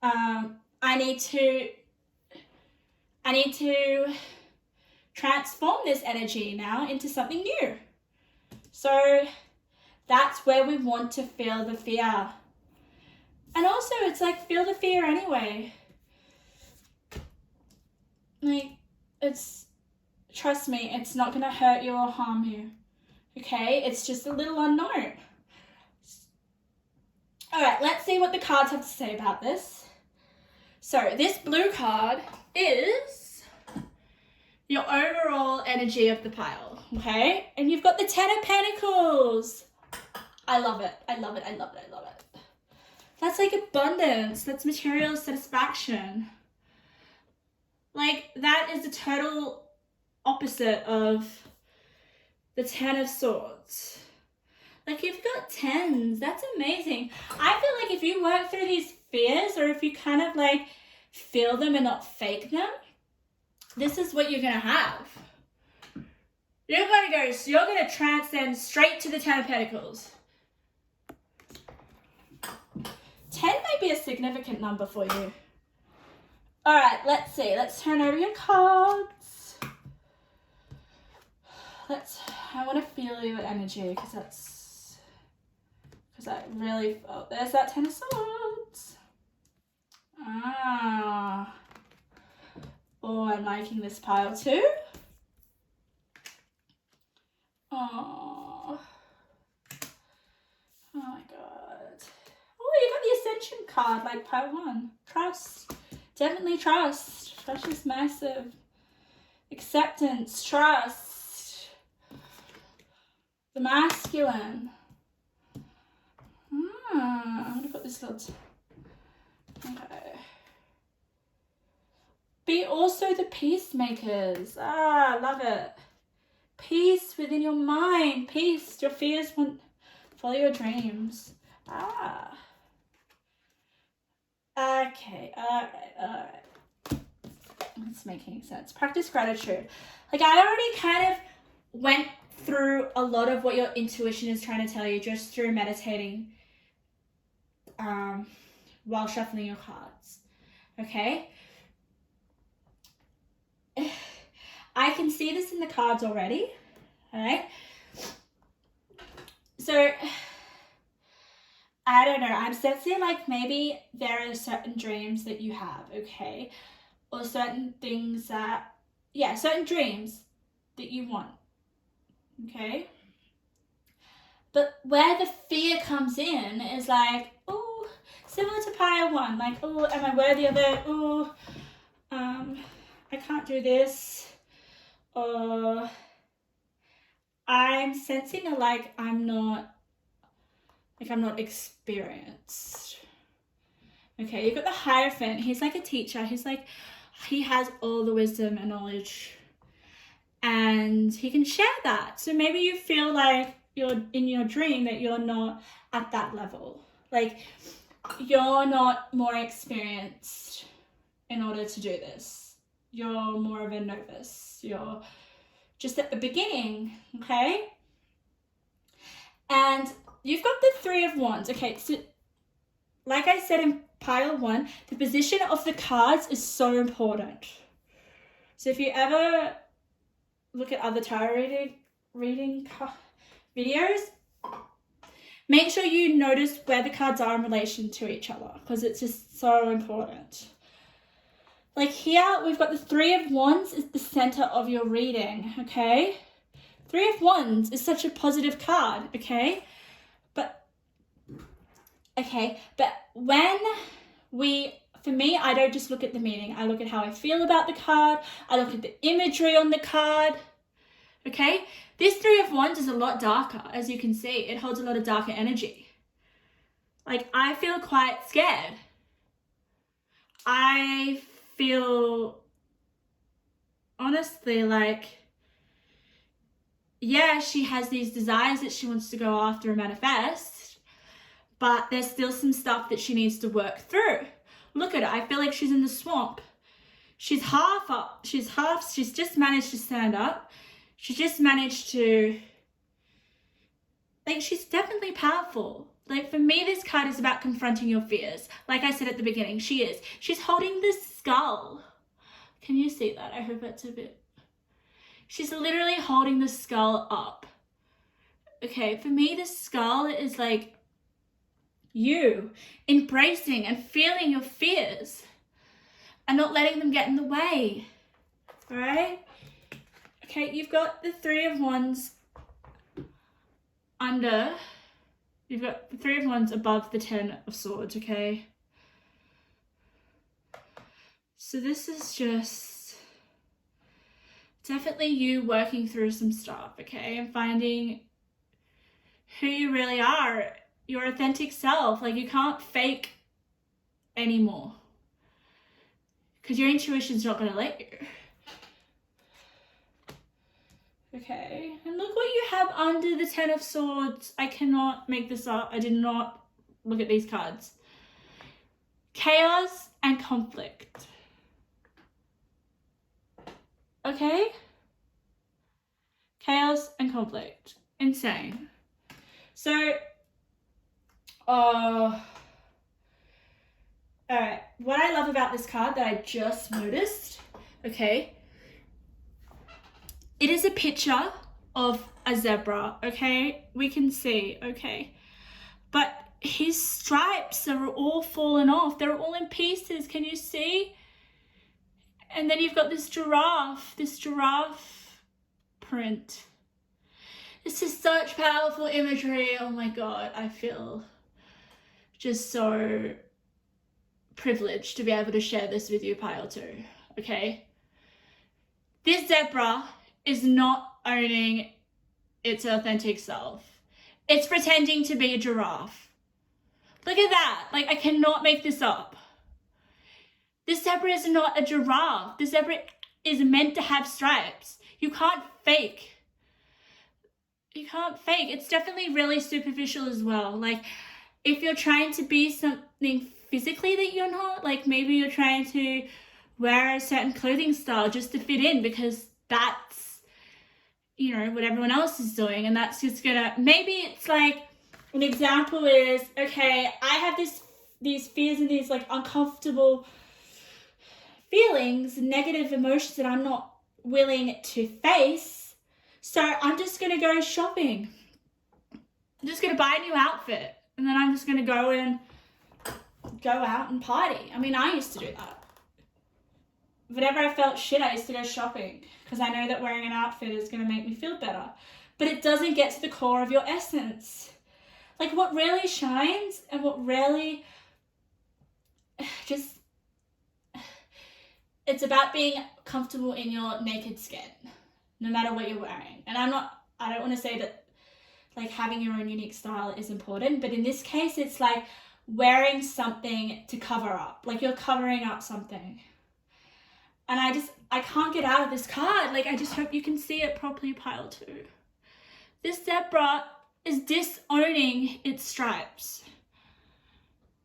I need to transform this energy now into something new. So that's where we want to feel the fear. And also it's like, feel the fear anyway. Like, trust me, it's not going to hurt you or harm you. Okay? It's just a little unknown. All right, let's see what the cards have to say about this. So this blue card is your overall energy of the pile, okay? And you've got the Ten of Pentacles. I love it. I love it. I love it. I love it. That's like abundance. That's material satisfaction. Like, that is the total opposite of the Ten of Swords. Like, you've got tens. That's amazing. I feel like if you work through these fears, or if you kind of like feel them and not fake them, this is what you're going to have. You're going to transcend straight to the Ten of Pentacles. 10 may be a significant number for you. All right, let's see. Let's turn over your cards. I want to feel your energy because I really felt, there's that Ten of Swords. Oh, I'm liking this pile too. Oh my God. Oh, you got the Ascension card, like pile 1. Trust. Definitely trust. Trust is massive. Acceptance, trust. The masculine. I'm going to put this little... Okay. Be also the peacemakers. Love it. Peace within your mind. Peace. Your fears want... Follow your dreams. Okay. Alright. It's making sense. Practice gratitude. Like, I already kind of went through a lot of what your intuition is trying to tell you just through meditating while shuffling your cards. Okay? I can see this in the cards already. Alright? So, I don't know. I'm sensing like maybe there are certain dreams that you have, okay? Or certain things that, certain dreams that you want, okay? But where the fear comes in is like, oh, similar to pile 1, like, oh, am I worthy of it? Oh, I can't do this. Or I'm sensing a I'm not experienced. Okay, you've got the Hierophant. He's like a teacher. He has all the wisdom and knowledge, and he can share that. So maybe you feel like you're in your dream that you're not at that level. Like, you're not more experienced in order to do this. You're more of a novice. You're just at the beginning, okay? And you've got the Three of Wands. Okay, so like I said in pile 1, the position of the cards is so important. So if you ever look at other tarot reading videos, make sure you notice where the cards are in relation to each other, because it's just so important. Like here, we've got the Three of Wands is the center of your reading, okay? Three of Wands is such a positive card, okay? But when for me, I don't just look at the meaning. I look at how I feel about the card. I look at the imagery on the card, okay? This Three of Wands is a lot darker, as you can see. It holds a lot of darker energy. Like, I feel quite scared. I feel, honestly, like, yeah, she has these desires that she wants to go after and manifest, but there's still some stuff that she needs to work through. Look at her. I feel like she's in the swamp. She's half up. She's just managed to stand up. She's just managed to, like, she's definitely powerful. Like, for me, this card is about confronting your fears. Like I said at the beginning, she is. She's holding this skull. Can you see that? I hope that's a bit. She's literally holding the skull up. Okay, for me, the skull is like you embracing and feeling your fears and not letting them get in the way. All right? Okay, you've got the Three of Wands under. You've got the Three of Wands above the Ten of Swords, okay? So this is just definitely you working through some stuff, okay? And finding who you really are, your authentic self. Like, you can't fake anymore because your intuition's not going to let you. Okay, and look what you have under the Ten of Swords. I cannot make this up. I did not look at these cards. Chaos and conflict. Okay? Chaos and conflict. Insane. So, alright, what I love about this card that I just noticed, okay, it is a picture of a zebra, okay? We can see, okay? But his stripes are all fallen off. They're all in pieces. Can you see? And then you've got this giraffe print. This is such powerful imagery. Oh my God, I feel just so privileged to be able to share this with you, pile 2, okay? This zebra is not owning its authentic self. It's pretending to be a giraffe. Look at that. Like, I cannot make this up. This zebra is not a giraffe. This zebra is meant to have stripes. You can't fake. You can't fake. It's definitely really superficial as well. Like, if you're trying to be something physically that you're not, like maybe you're trying to wear a certain clothing style just to fit in because that's, you know, what everyone else is doing, and that's just gonna, maybe it's like, an example is, okay, I have these fears and these like uncomfortable feelings, negative emotions that I'm not willing to face, so I'm just gonna go shopping. I'm just gonna buy a new outfit, and then I'm just gonna go out and party. I mean, I used to do that. Whenever I felt shit, I used to go shopping because I know that wearing an outfit is going to make me feel better. But it doesn't get to the core of your essence. Like, what really shines and what really just, it's about being comfortable in your naked skin, no matter what you're wearing. And I don't want to say that like having your own unique style is important, but in this case, it's like wearing something to cover up, like you're covering up something. And I can't get out of this card. Like, I just hope you can see it properly, pile 2. This zebra is disowning its stripes.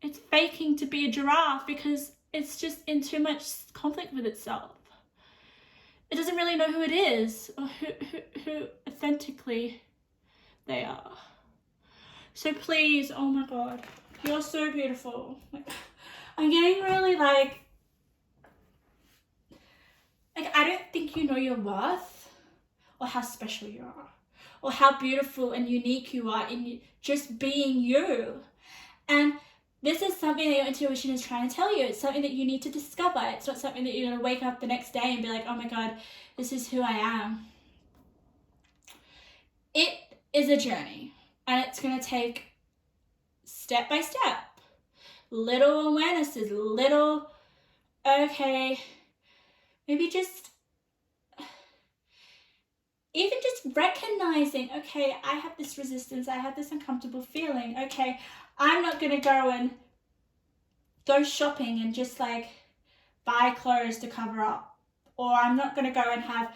It's faking to be a giraffe because it's just in too much conflict with itself. It doesn't really know who it is or who authentically they are. So please, oh my God, you're so beautiful. I'm getting really like I don't think you know your worth or how special you are or how beautiful and unique you are in just being you. And this is something that your intuition is trying to tell you. It's something that you need to discover. It's not something that you're going to wake up the next day and be like, oh my God, this is who I am. It is a journey, and it's going to take step by step. Little awarenesses, little, okay, maybe just, even just recognizing, okay, I have this resistance, I have this uncomfortable feeling, okay, I'm not going to go shopping and just like buy clothes to cover up, or I'm not going to go and have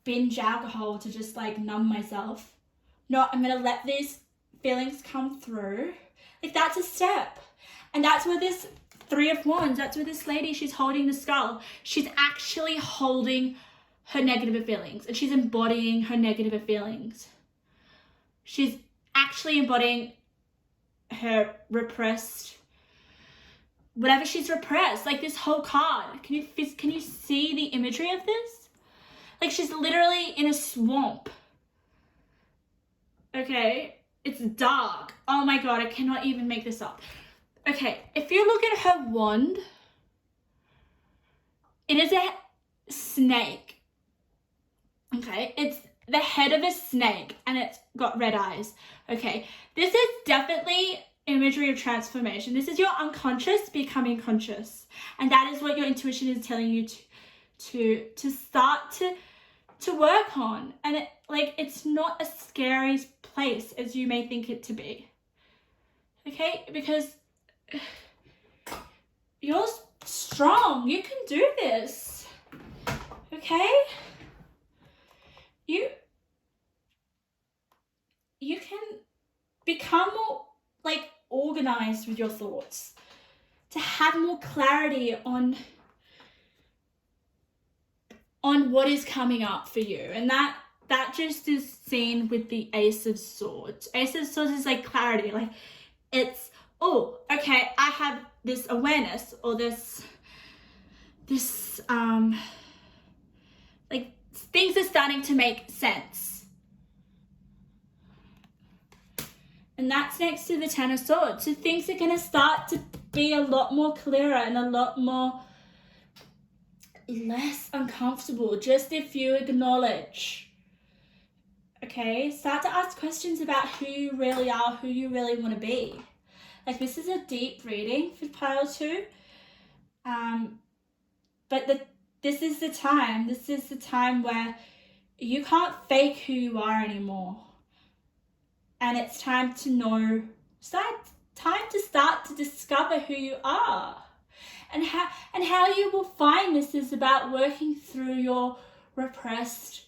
binge alcohol to just like numb myself. No, I'm going to let these feelings come through. Like, that's a step. And that's where this Three of Wands, that's with this lady. She's holding the skull. She's actually holding her negative feelings, and she's embodying her negative feelings. She's actually embodying her repressed, whatever she's repressed. Like this whole card, can you see the imagery of this? Like she's literally in a swamp. Okay, it's dark. Oh my God, I cannot even make this up. Okay, if you look at her wand, it is a snake. Okay, it's the head of a snake and it's got red eyes. Okay, this is definitely imagery of transformation. This is your unconscious becoming conscious, and that is what your intuition is telling you to start to work on. And it's not a scary place as you may think it to be. Okay, because you're strong. You can do this. Okay, you can become more organized with your thoughts, to have more clarity on what is coming up for you. And that just is seen with the Ace of Swords. Ace of Swords is like clarity. Like it's, oh, okay, I have this awareness, or this like things are starting to make sense. And that's next to the Ten of Swords. So things are going to start to be a lot more clearer and a lot more less uncomfortable, just if you acknowledge. Okay, start to ask questions about who you really are, who you really want to be. Like this is a deep reading for pile 2. But this is the time. This is the time where you can't fake who you are anymore. And it's time to know, time to start to discover who you are. And how you will find this is about working through your repressed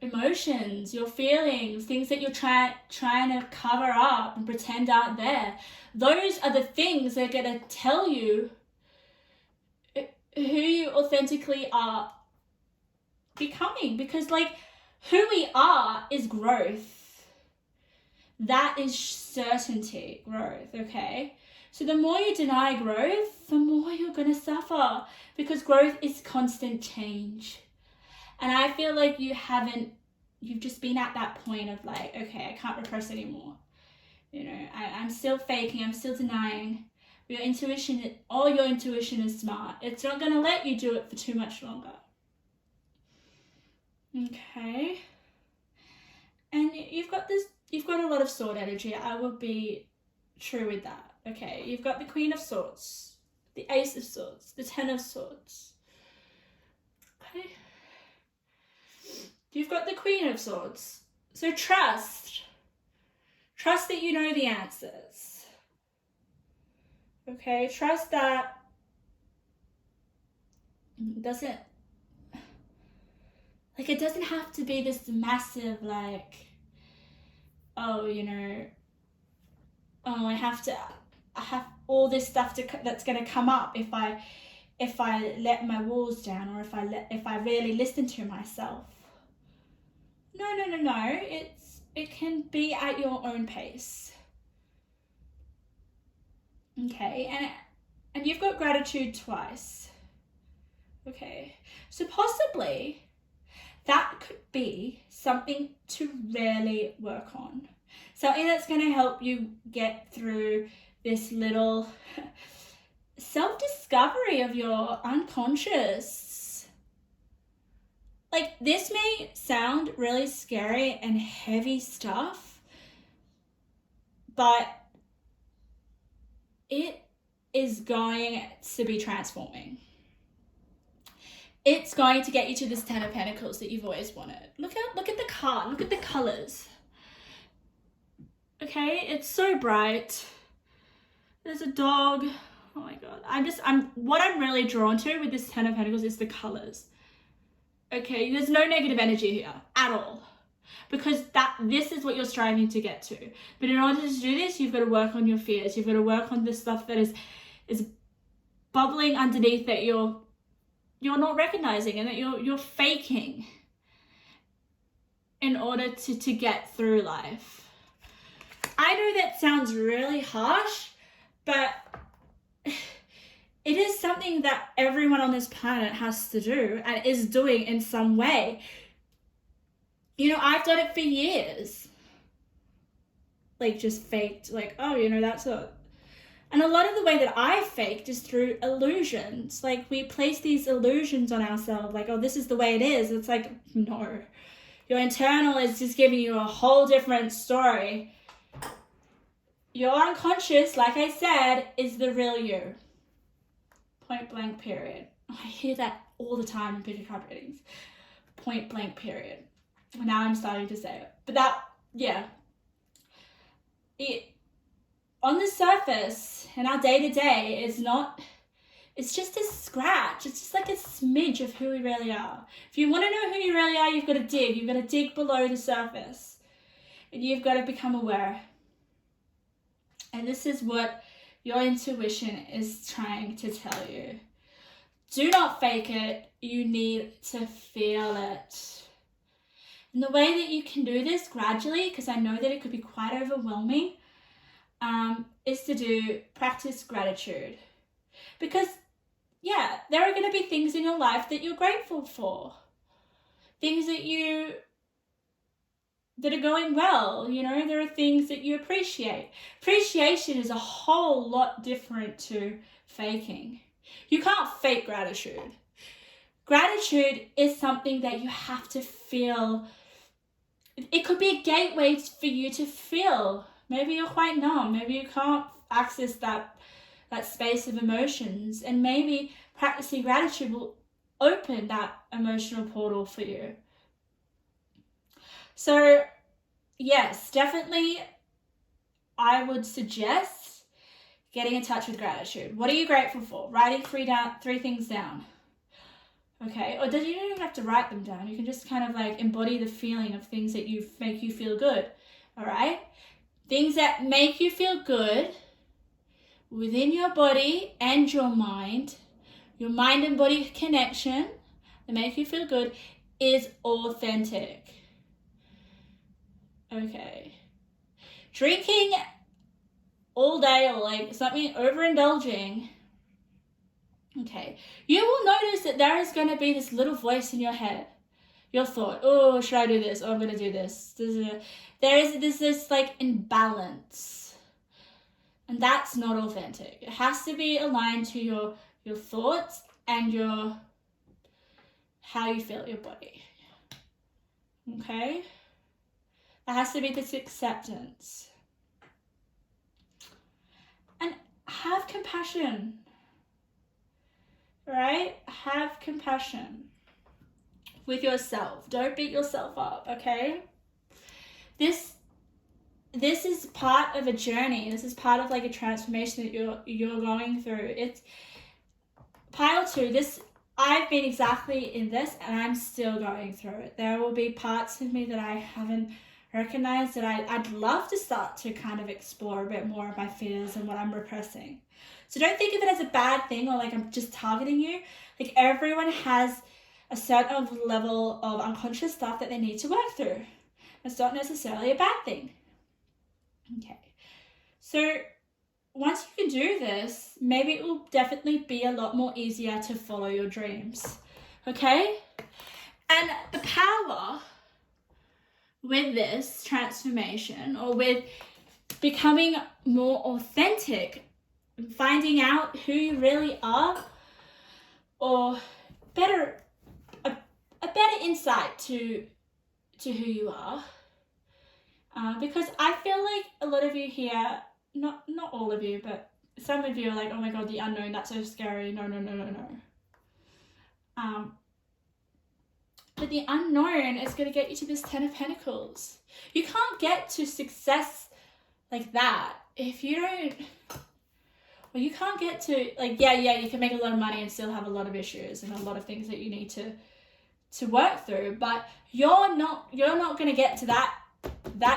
emotions, your feelings, things that you're trying to cover up and pretend aren't there. Those are the things that are going to tell you who you authentically are becoming. Because who we are is growth. That is certainty, growth, okay? So the more you deny growth, the more you're going to suffer, because growth is constant change. And I feel like you've just been at that point of okay, I can't repress anymore. I'm still faking, I'm still denying. Your intuition is smart. It's not going to let you do it for too much longer. Okay. And you've got a lot of sword energy. I will be true with that. Okay, you've got the Queen of Swords, the Ace of Swords, the Ten of Swords. Okay. You've got the Queen of Swords. So trust that you know the answers. Okay, trust that it doesn't have to be this massive I have all this stuff that's going to come up if I let my walls down, or if I really listen to myself. No. It can be at your own pace. Okay, and you've got gratitude twice. Okay, so possibly that could be something to really work on. Something that's going to help you get through this little self-discovery of your unconscious. This may sound really scary and heavy stuff, but it is going to be transforming. It's going to get you to this Ten of Pentacles that you've always wanted. Look at the card. Look at the colors. Okay, it's so bright. There's a dog. Oh my God. What I'm really drawn to with this Ten of Pentacles is the colors. Okay, there's no negative energy here at all, because this is what you're striving to get to. But in order to do this, you've got to work on your fears. You've got to work on the stuff that is bubbling underneath that you're not recognizing, and that you're faking in order to get through life. I know that sounds really harsh, but it is something that everyone on this planet has to do and is doing in some way. You know, I've done it for years. Like, just faked, like, oh, you know, that's a... And a lot of the way that I faked is through illusions. Like, we place these illusions on ourselves, like, oh, this is the way it is. It's like, no. Your internal is just giving you a whole different story. Your unconscious, like I said, is the real you. Point blank, period. I hear that all the time in picture card readings. Point blank, period. Now I'm starting to say it. But that, yeah. It, on the surface, in our day-to-day, it's just a scratch. It's just like a smidge of who we really are. If you want to know who you really are, you've got to dig. You've got to dig below the surface. And you've got to become aware. And this is what your intuition is trying to tell you. Do not fake it. You need to feel it. And the way that you can do this gradually, because I know that it could be quite overwhelming, is to practice gratitude. Because, yeah, there are going to be things in your life that you're grateful for. Things that are going well, you know, there are things that you appreciate. Appreciation is a whole lot different to faking. You can't fake gratitude. Gratitude is something that you have to feel. It could be a gateway for you to feel. Maybe you're quite numb. Maybe you can't access that space of emotions. And maybe practicing gratitude will open that emotional portal for you. So, yes, definitely I would suggest getting in touch with gratitude. What are you grateful for? Writing three things down. Okay, or you don't even have to write them down. You can just kind of like embody the feeling of things that make you feel good. All right? Things that make you feel good within your body and your mind and body connection that make you feel good is authentic. Okay. Drinking all day or like something overindulging. Okay. You will notice that there is going to be this little voice in your head. Your thought, oh, should I do this? Oh, I'm going to do this. There's this like imbalance. And that's not authentic. It has to be aligned to your thoughts and how you feel your body. Okay? There has to be this acceptance. And have compassion. Right? Have compassion with yourself. Don't beat yourself up, okay? This is part of a journey. This is part of like a transformation that you're going through. It's pile 2. I've been exactly in this and I'm still going through it. There will be parts of me that I haven't recognized that I'd love to start to kind of explore a bit more of my fears and what I'm repressing. So don't think of it as a bad thing or like I'm just targeting you. Like everyone has a certain level of unconscious stuff that they need to work through. It's not necessarily a bad thing. Okay. So once you can do this, maybe it will definitely be a lot more easier to follow your dreams. Okay? And the power with this transformation or with becoming more authentic, finding out who you really are, or a better insight to who you are. Because I feel like a lot of you here, not all of you, but some of you are like, oh my God, the unknown, that's so scary. No. But the unknown is going to get you to this 10 of Pentacles. You can't get to success like that if you don't... Well, you can't get to... Like, yeah, you can make a lot of money and still have a lot of issues and a lot of things that you need to work through. But you're not going to get to that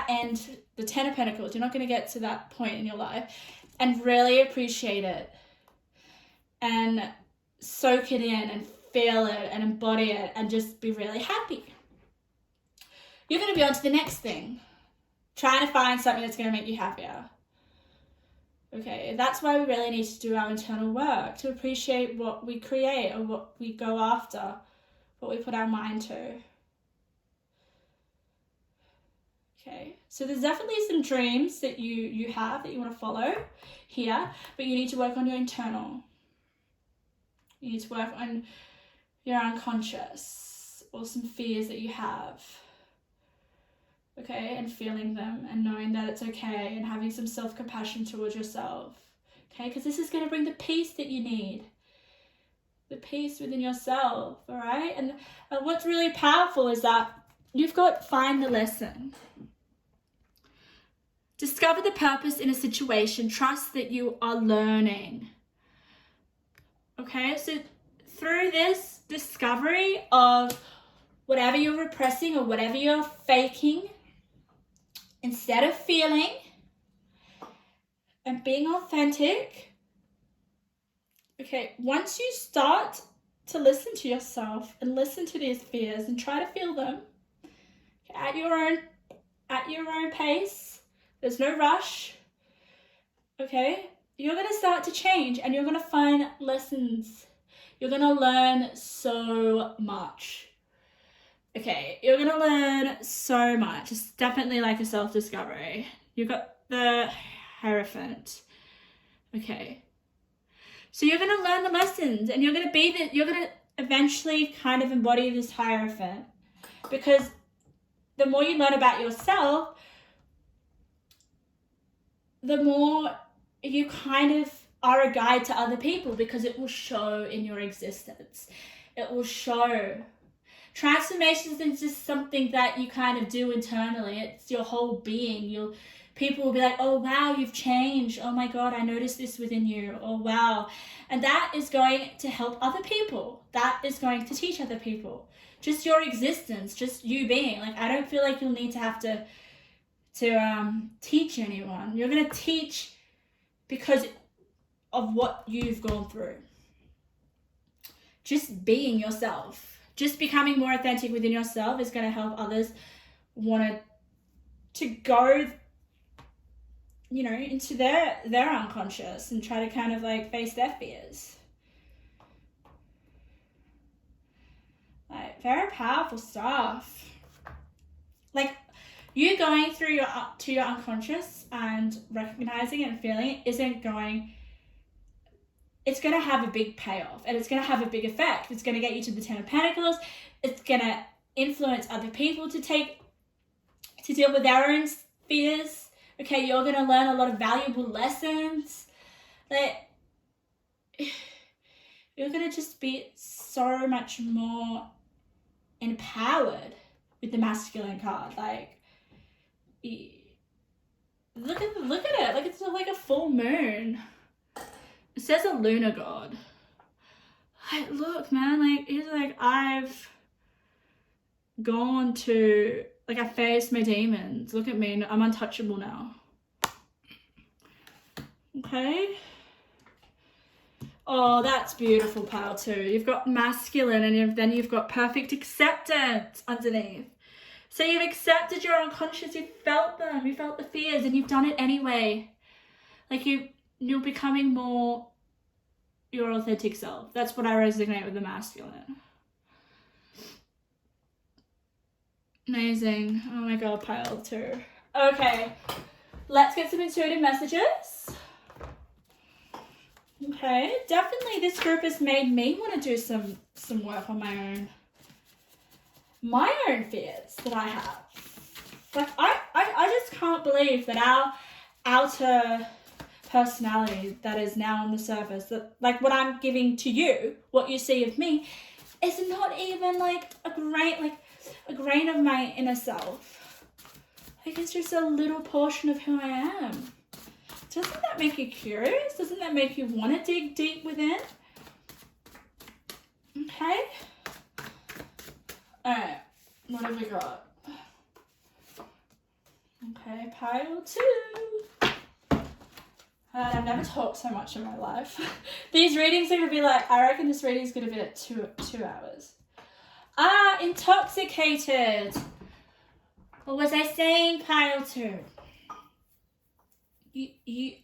end, the 10 of Pentacles. You're not going to get to that point in your life and really appreciate it and soak it in and feel it and embody it and just be really happy. You're going to be on to the next thing, trying to find something that's going to make you happier. Okay, that's why we really need to do our internal work, to appreciate what we create or what we go after, what we put our mind to. Okay, so there's definitely some dreams that you have that you want to follow here, but you need to work on your internal. You need to work on your unconscious or some fears that you have. Okay, and feeling them and knowing that it's okay and having some self-compassion towards yourself. Okay, because this is going to bring the peace that you need. The peace within yourself, all right? And what's really powerful is that you've got find the lesson. Discover the purpose in a situation. Trust that you are learning. Okay, so through this discovery of whatever you're repressing or whatever you're faking, instead of feeling and being authentic, okay, once you start to listen to yourself and listen to these fears and try to feel them at your own pace, there's no rush, okay, you're going to start to change and you're going to find lessons. You're going to learn so much. Okay, you're going to learn so much. It's definitely like a self-discovery. You've got the Hierophant. Okay. So you're going to learn the lessons and you're going to eventually kind of embody this Hierophant, because the more you learn about yourself, the more you kind of are a guide to other people, because it will show in your existence. It will show. Transformation isn't just something that you kind of do internally. It's your whole being. People will be like, oh, wow, you've changed. Oh, my God, I noticed this within you. Oh, wow. And that is going to help other people. That is going to teach other people. Just your existence, just you being. Like, I don't feel like you'll need to have to teach anyone. You're going to teach because of what you've gone through. Just being yourself. Just becoming more authentic within yourself is going to help others want to go, into their unconscious and try to kind of like face their fears. Like, very powerful stuff. Like, you going through to your unconscious and recognizing it and feeling it it's going to have a big payoff and it's going to have a big effect. It's going to get you to the 10 of Pentacles. It's going to influence other people to deal with their own fears. Okay, you're going to learn a lot of valuable lessons. Like, you're going to just be so much more empowered with the masculine card. Like, look at it. Like, it's like a full moon. It says a lunar god. Like, look, man, like, he's like, I've gone to, like, I faced my demons. Look at me, I'm untouchable now. Okay. Oh, that's beautiful, pile too. You've got masculine and then you've got perfect acceptance underneath. So you've accepted your unconscious, you've felt them, you felt the fears, and you've done it anyway. Like, you're becoming more your authentic self. That's what I resonate with the masculine. Amazing. Oh my God, pile 2. Okay, let's get some intuitive messages. Okay, definitely this group has made me want to do some work on my own fears that I have. Like, I just can't believe that our outer personality that is now on the surface, that like what I'm giving to you, what you see of me, is not even like a grain of my inner self. Like, it's just a little portion of who I am. Doesn't that make you curious? Doesn't that make you want to dig deep within? Okay. Alright, what have we got? Okay, pile 2. I've never talked so much in my life. These readings are going to be like, I reckon this reading is going to be like two hours. Intoxicated. What was I saying, pile 2?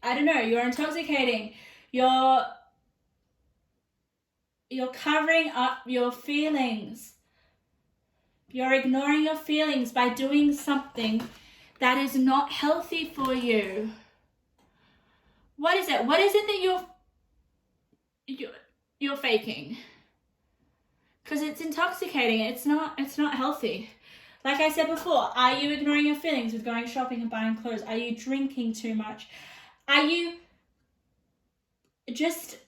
I don't know, you're intoxicating. You're covering up your feelings. You're ignoring your feelings by doing something that is not healthy for you. What is it? What is it that you're faking? Because it's intoxicating. It's not healthy. Like I said before, are you ignoring your feelings with going shopping and buying clothes? Are you drinking too much? Are you just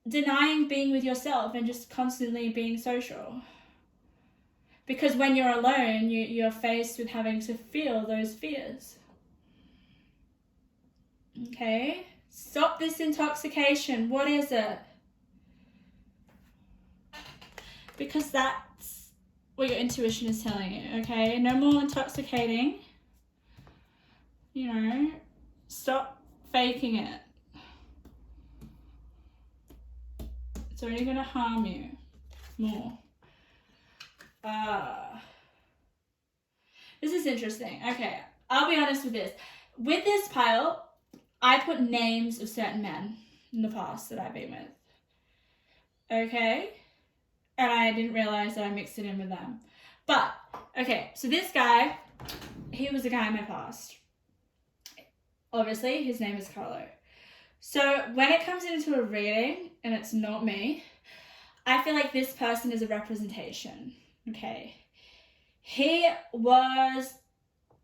denying being with yourself and just constantly being social? Because when you're alone, you're faced with having to feel those fears. Okay? Stop this intoxication. What is it? Because that's what your intuition is telling you, okay? No more intoxicating. You know, stop faking it. It's only going to harm you more. This is interesting. Okay, I'll be honest with this. With this pile, I put names of certain men in the past that I've been with. Okay? And I didn't realize that I mixed it in with them. But, okay, so this guy, he was a guy in my past. Obviously, his name is Carlo. So when it comes into a reading, and it's not me, I feel like this person is a representation. Okay. He was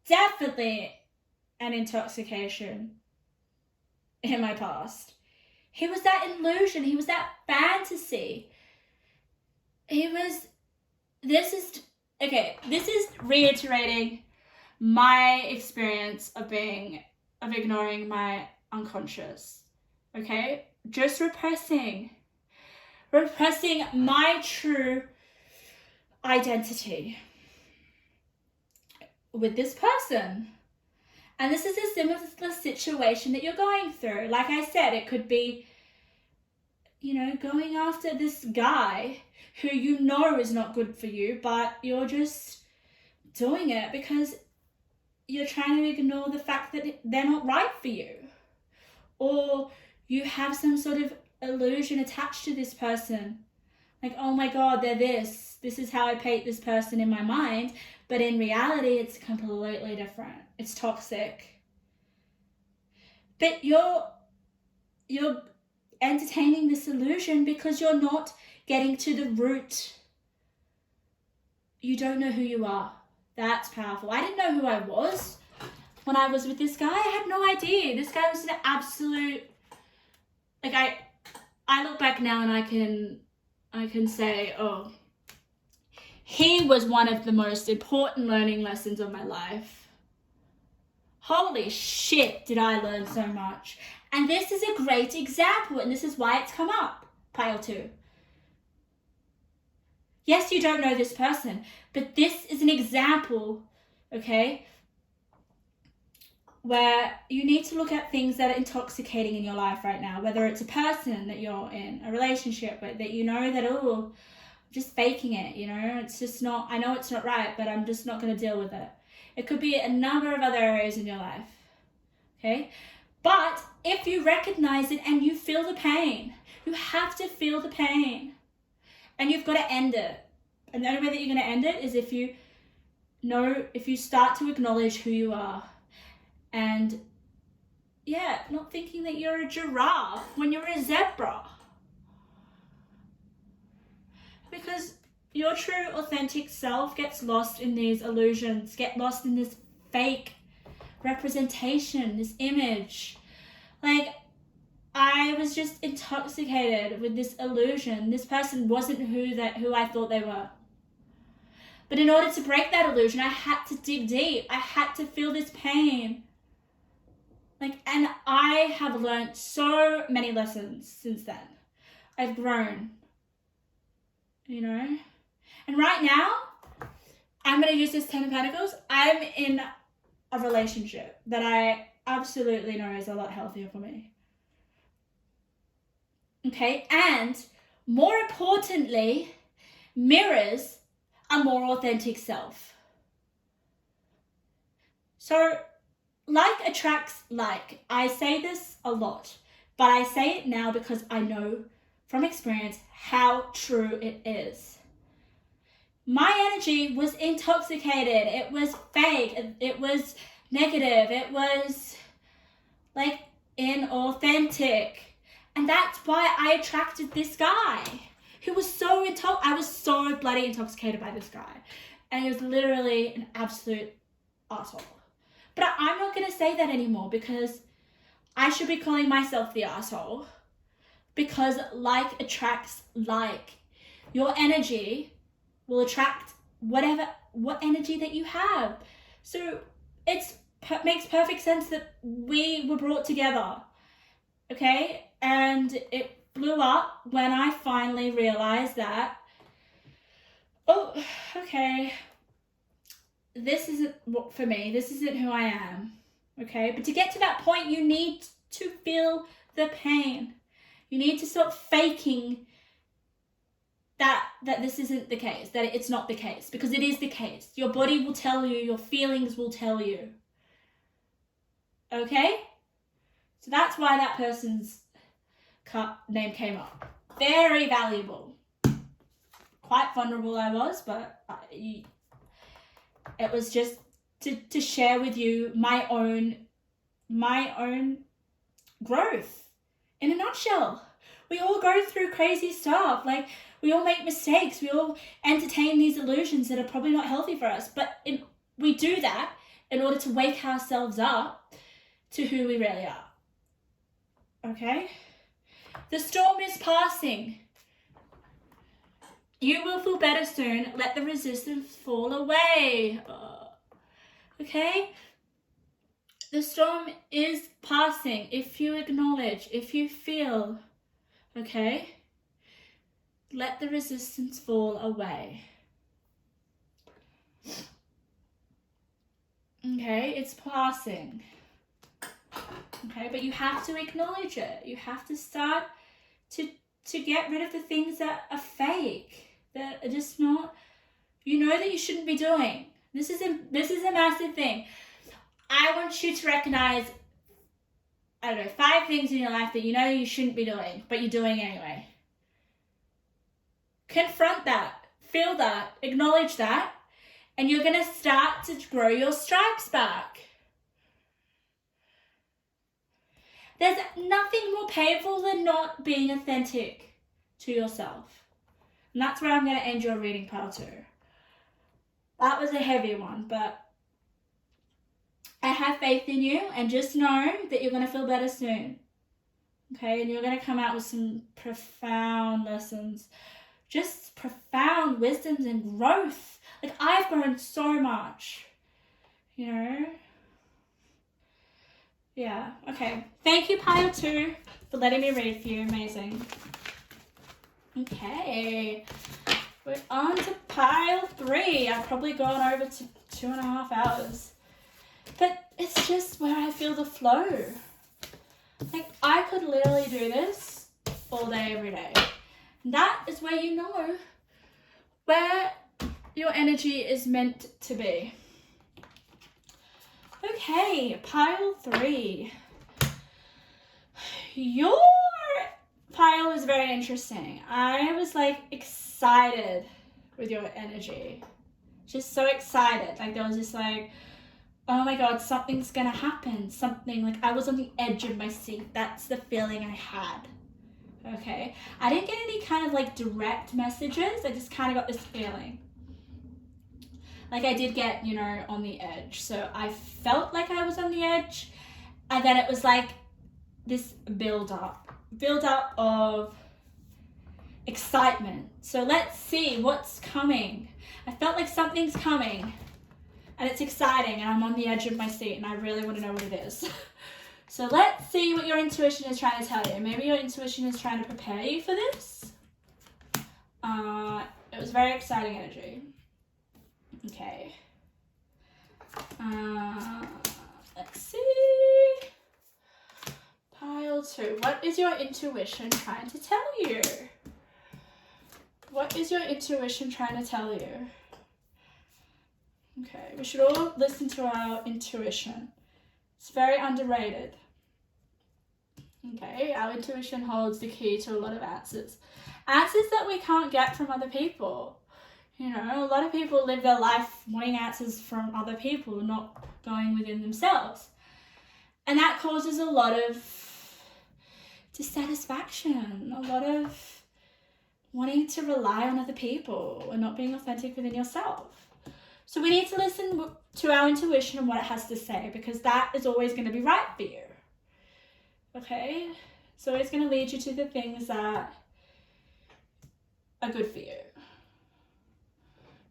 definitely an intoxication in my past. He was that illusion. He was that fantasy. This is reiterating my experience of ignoring my unconscious. Okay? Just repressing my true identity with this person. And this is a similar situation that you're going through. Like I said, it could be, you know, going after this guy who you know is not good for you, but you're just doing it because you're trying to ignore the fact that they're not right for you. Or you have some sort of illusion attached to this person. Like, oh my God, they're this. This is how I paint this person in my mind. But in reality, it's completely different. It's toxic. But you're entertaining this illusion because you're not getting to the root. You don't know who you are. That's powerful. I didn't know who I was when I was with this guy. I had no idea. This guy was an absolute... Like, I look back now and I can say, oh, he was one of the most important learning lessons of my life. Holy shit, did I learn so much. And this is a great example, and this is why it's come up, pile 2. Yes, you don't know this person, but this is an example, okay, where you need to look at things that are intoxicating in your life right now, whether it's a person that you're in a relationship with that you know that, oh, I'm just faking it, you know, it's just not, I know it's not right, but I'm just not going to deal with it. It could be a number of other areas in your life, okay? But if you recognize it and you feel the pain, you have to feel the pain and you've got to end it. And the only way that you're going to end it is if you start to acknowledge who you are. And yeah, not thinking that you're a giraffe when you're a zebra. Because your true, authentic self gets lost in these illusions, get lost in this fake representation, this image. Like, I was just intoxicated with this illusion. This person wasn't who I thought they were. But in order to break that illusion, I had to dig deep. I had to feel this pain. Like, and I have learned so many lessons since then. I've grown, you know? And right now, I'm going to use this 10 of Pentacles. I'm in a relationship that I absolutely know is a lot healthier for me. Okay, and more importantly, mirrors a more authentic self. So, like attracts like. I say this a lot, but I say it now because I know from experience how true it is. My energy was intoxicated. It was fake. It was negative. It was like inauthentic. And that's why I attracted this guy who was so I was so bloody intoxicated by this guy. And he was literally an absolute asshole. But I'm not going to say that anymore because I should be calling myself the asshole. Because like attracts like. Your energy will attract what energy that you have. So it makes perfect sense that we were brought together. Okay? And it blew up when I finally realized that, oh, okay, this isn't what for me. This isn't who I am. Okay? But to get to that point, you need to feel the pain. You need to stop faking that this isn't the case, that it's not the case, because it is the case. Your body will tell you, your feelings will tell you. Okay? So that's why that person's name came up. Very valuable. Quite vulnerable I was, but it was just to share with you my own growth. In a nutshell, we all go through crazy stuff. Like, we all make mistakes. We all entertain these illusions that are probably not healthy for us. But we do that in order to wake ourselves up to who we really are. Okay? The storm is passing. You will feel better soon. Let the resistance fall away. Okay? The storm is passing. If you acknowledge, if you feel, okay? Let the resistance fall away. Okay, it's passing. Okay, but you have to acknowledge it. You have to start to get rid of the things that are fake, that are just not, you know, that you shouldn't be doing. This is a massive thing. I want you to recognize, 5 things in your life that you know you shouldn't be doing, but you're doing anyway. Confront that, feel that, acknowledge that, and you're going to start to grow your stripes back. There's nothing more painful than not being authentic to yourself. And that's where I'm going to end your reading part 2. That was a heavy one, but I have faith in you, and just know that you're going to feel better soon. Okay, and you're going to come out with some profound lessons. Just profound wisdoms and growth. Like, I've grown so much, you know. Yeah, okay. Thank you, pile 2, for letting me read for you. Amazing. Okay, we're on to pile 3. I've probably gone over to 2.5 hours. But it's just where I feel the flow. Like, I could literally do this all day, every day. That is where you know where your energy is meant to be. Okay, pile 3. Your pile is very interesting. I was like excited with your energy. Just so excited. Like, there was this like, oh my God, something's gonna happen. Something, like, I was on the edge of my seat. That's the feeling I had. Okay, I didn't get any kind of like direct messages. I just kind of got this feeling. Like, I did get, you know, on the edge. So I felt like I was on the edge. And then it was like this build up of excitement. So let's see what's coming. I felt like something's coming. And it's exciting. And I'm on the edge of my seat. And I really want to know what it is. So let's see what your intuition is trying to tell you. Maybe your intuition is trying to prepare you for this. It was very exciting energy. Okay. Let's see. Pile 2. What is your intuition trying to tell you? What is your intuition trying to tell you? Okay, we should all listen to our intuition. It's very underrated. Okay, our intuition holds the key to a lot of answers. Answers that we can't get from other people. You know, a lot of people live their life wanting answers from other people, not going within themselves. And that causes a lot of dissatisfaction, a lot of wanting to rely on other people and not being authentic within yourself. So we need to listen to our intuition and what it has to say, because that is always going to be right for you. Okay? So it's going to lead you to the things that are good for you.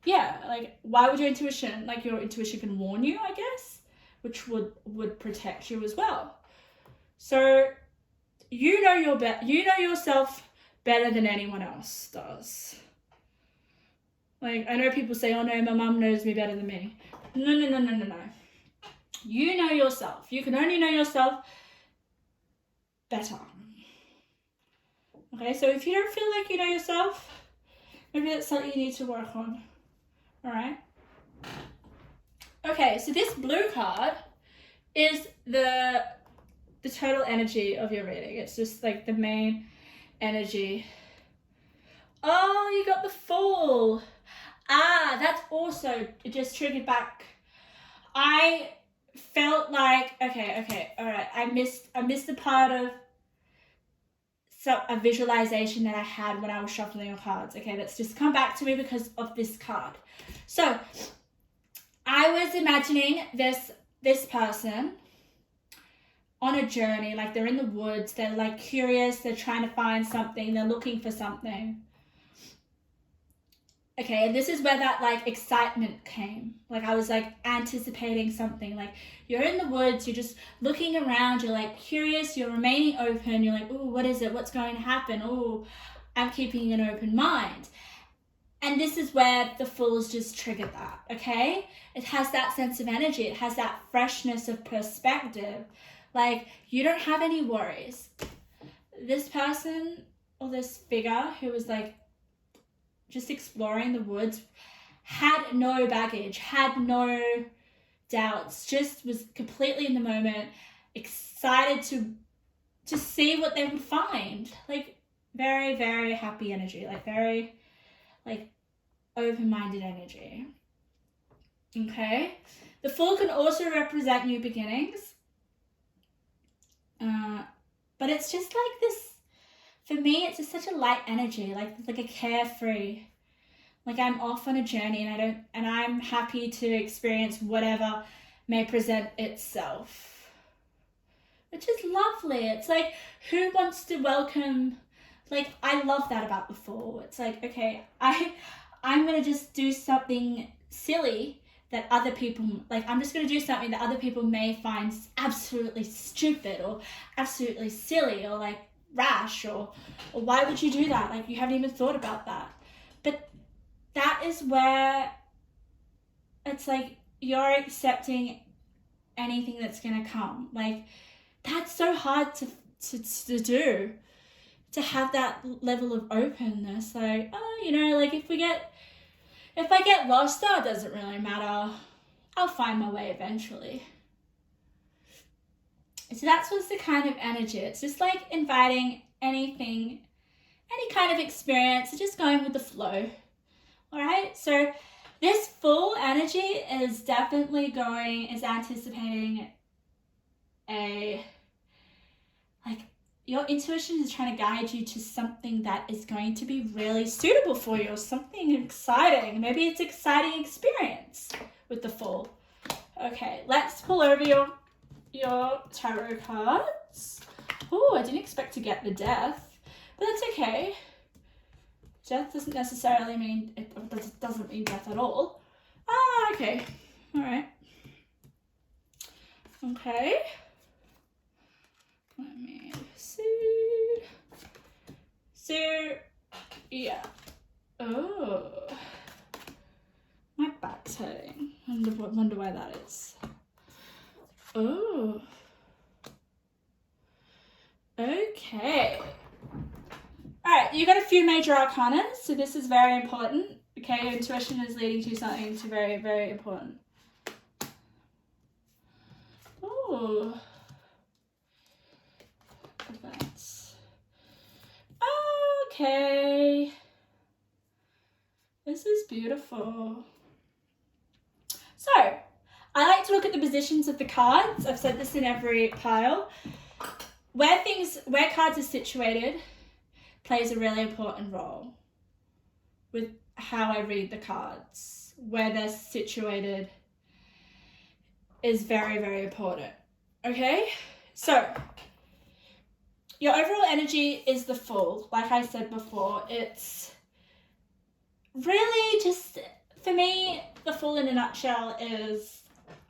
Yeah, like, why would your intuition can warn you, I guess, which would protect you as well. So you know yourself better than anyone else does. Like, I know people say, oh no, my mum knows me better than me. No. You know yourself. You can only know yourself better. Okay, so if you don't feel like you know yourself, maybe that's something you need to work on. All right. Okay, so this blue card is the total energy of your reading. It's just like the main energy. Oh, you got the Fool. That's also, it just triggered back. I felt like, okay, all right. I missed the part of a visualization that I had when I was shuffling your cards. Okay, that's just come back to me because of this card. So I was imagining this person on a journey, like they're in the woods, they're like curious, they're trying to find something, they're looking for something. Okay, and this is where that like excitement came. Like I was like anticipating something. Like you're in the woods, you're just looking around, you're like curious, you're remaining open, you're like, oh, what is it? What's going to happen? Oh, I'm keeping an open mind. And this is where the Fool's just triggered that, okay? It has that sense of energy. It has that freshness of perspective. Like you don't have any worries. This person or this figure who was like just exploring the woods had no baggage, had no doubts, just was completely in the moment, excited to see what they would find. Like very, very happy energy, like very like open-minded energy. Okay, the Fool can also represent new beginnings, but it's just like this. For me, it's just such a light energy, like a carefree. Like I'm off on a journey and I'm happy to experience whatever may present itself. Which is lovely. It's like, who wants to welcome, like I love that about the Fool. It's like, okay, I'm gonna just do something silly that other people, like I'm just gonna do something that other people may find absolutely stupid or absolutely silly or like rash or why would you do that? Like you haven't even thought about that. But that is where it's like you're accepting anything that's gonna come. Like that's so hard to do, to have that level of openness. Like, oh, you know, like if I get lost, that doesn't really matter. I'll find my way eventually. So that's what's the kind of energy. It's just like inviting anything, any kind of experience, just going with the flow. All right. So this Fool energy is definitely is anticipating your intuition is trying to guide you to something that is going to be really suitable for you, or something exciting. Maybe it's an exciting experience with the Fool. Okay, let's pull over your tarot cards. Oh, I didn't expect to get the Death, but that's okay. Death doesn't necessarily mean, it doesn't mean death at all. Okay. All right. Okay. Let me see. So, yeah. Oh. My back's hurting. Wonder why that is. Oh. Okay. Okay. All right, you got a few major arcana, so this is very important. Okay, your intuition is leading to something to very, very important. Ooh. Advance. Okay. This is beautiful. So, I like to look at the positions of the cards. I've said this in every pile. Where cards are situated plays a really important role with how I read the cards. Where they're situated is very, very important. Okay? So, your overall energy is the Fool. Like I said before, it's really just, for me, the Fool in a nutshell is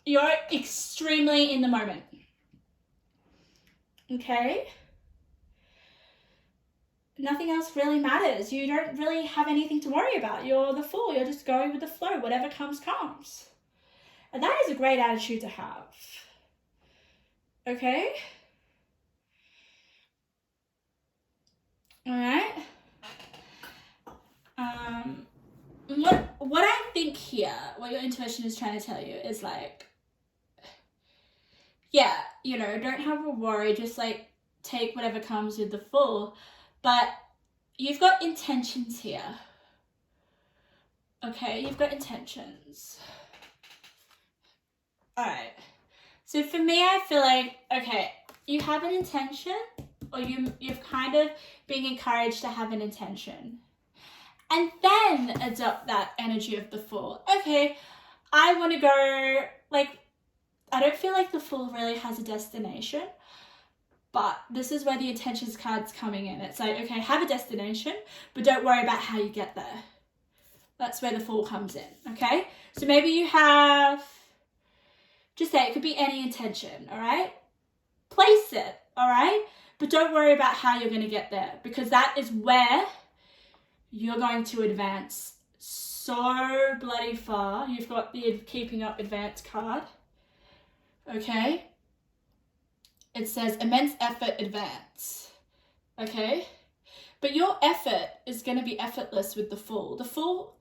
you're extremely in the moment. Okay? Nothing else really matters. You don't really have anything to worry about. You're the Fool. You're just going with the flow. Whatever comes, comes. And that is a great attitude to have. Okay? Alright? What I think here, what your intuition is trying to tell you is like, yeah, you know, don't have a worry, just like take whatever comes with the Fool. But you've got intentions here. Okay, you've got intentions. Alright. So for me, I feel like, okay, you have an intention, or you've kind of been encouraged to have an intention. And then adopt that energy of the Fool. Okay, I want to go, like, I don't feel like the Fool really has a destination. But this is where the intentions card's coming in. It's like, okay, have a destination, but don't worry about how you get there. That's where the Fool comes in, okay? So maybe you have, just say it could be any intention, all right? Place it, all right? But don't worry about how you're going to get there, because that is where you're going to advance so bloody far. You've got the Keeping Up Advance card, okay? It says immense effort, advance, okay? But your effort is going to be effortless with the Fool. The Fool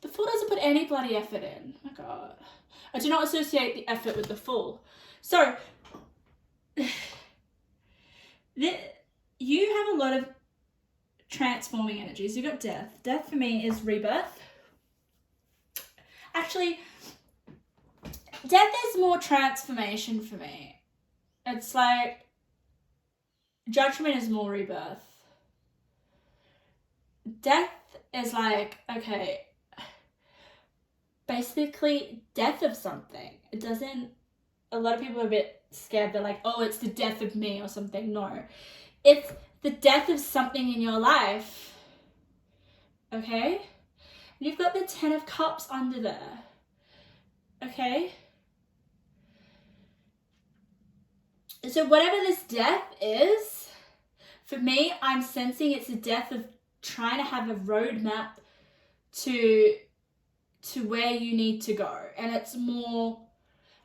doesn't put any bloody effort in. Oh my God. I do not associate the effort with the Fool. So, you have a lot of transforming energies. You've got death. Death for me is rebirth. Actually, death is more transformation for me. It's like judgment is more rebirth. Death is like, okay, basically death of something. It doesn't, a lot of people are a bit scared. They're like, oh, it's the death of me or something. No, it's the death of something in your life. Okay? And you've got the 10 of Cups under there. Okay? So whatever this death is, for me, I'm sensing it's a death of trying to have a roadmap to where you need to go. And it's more,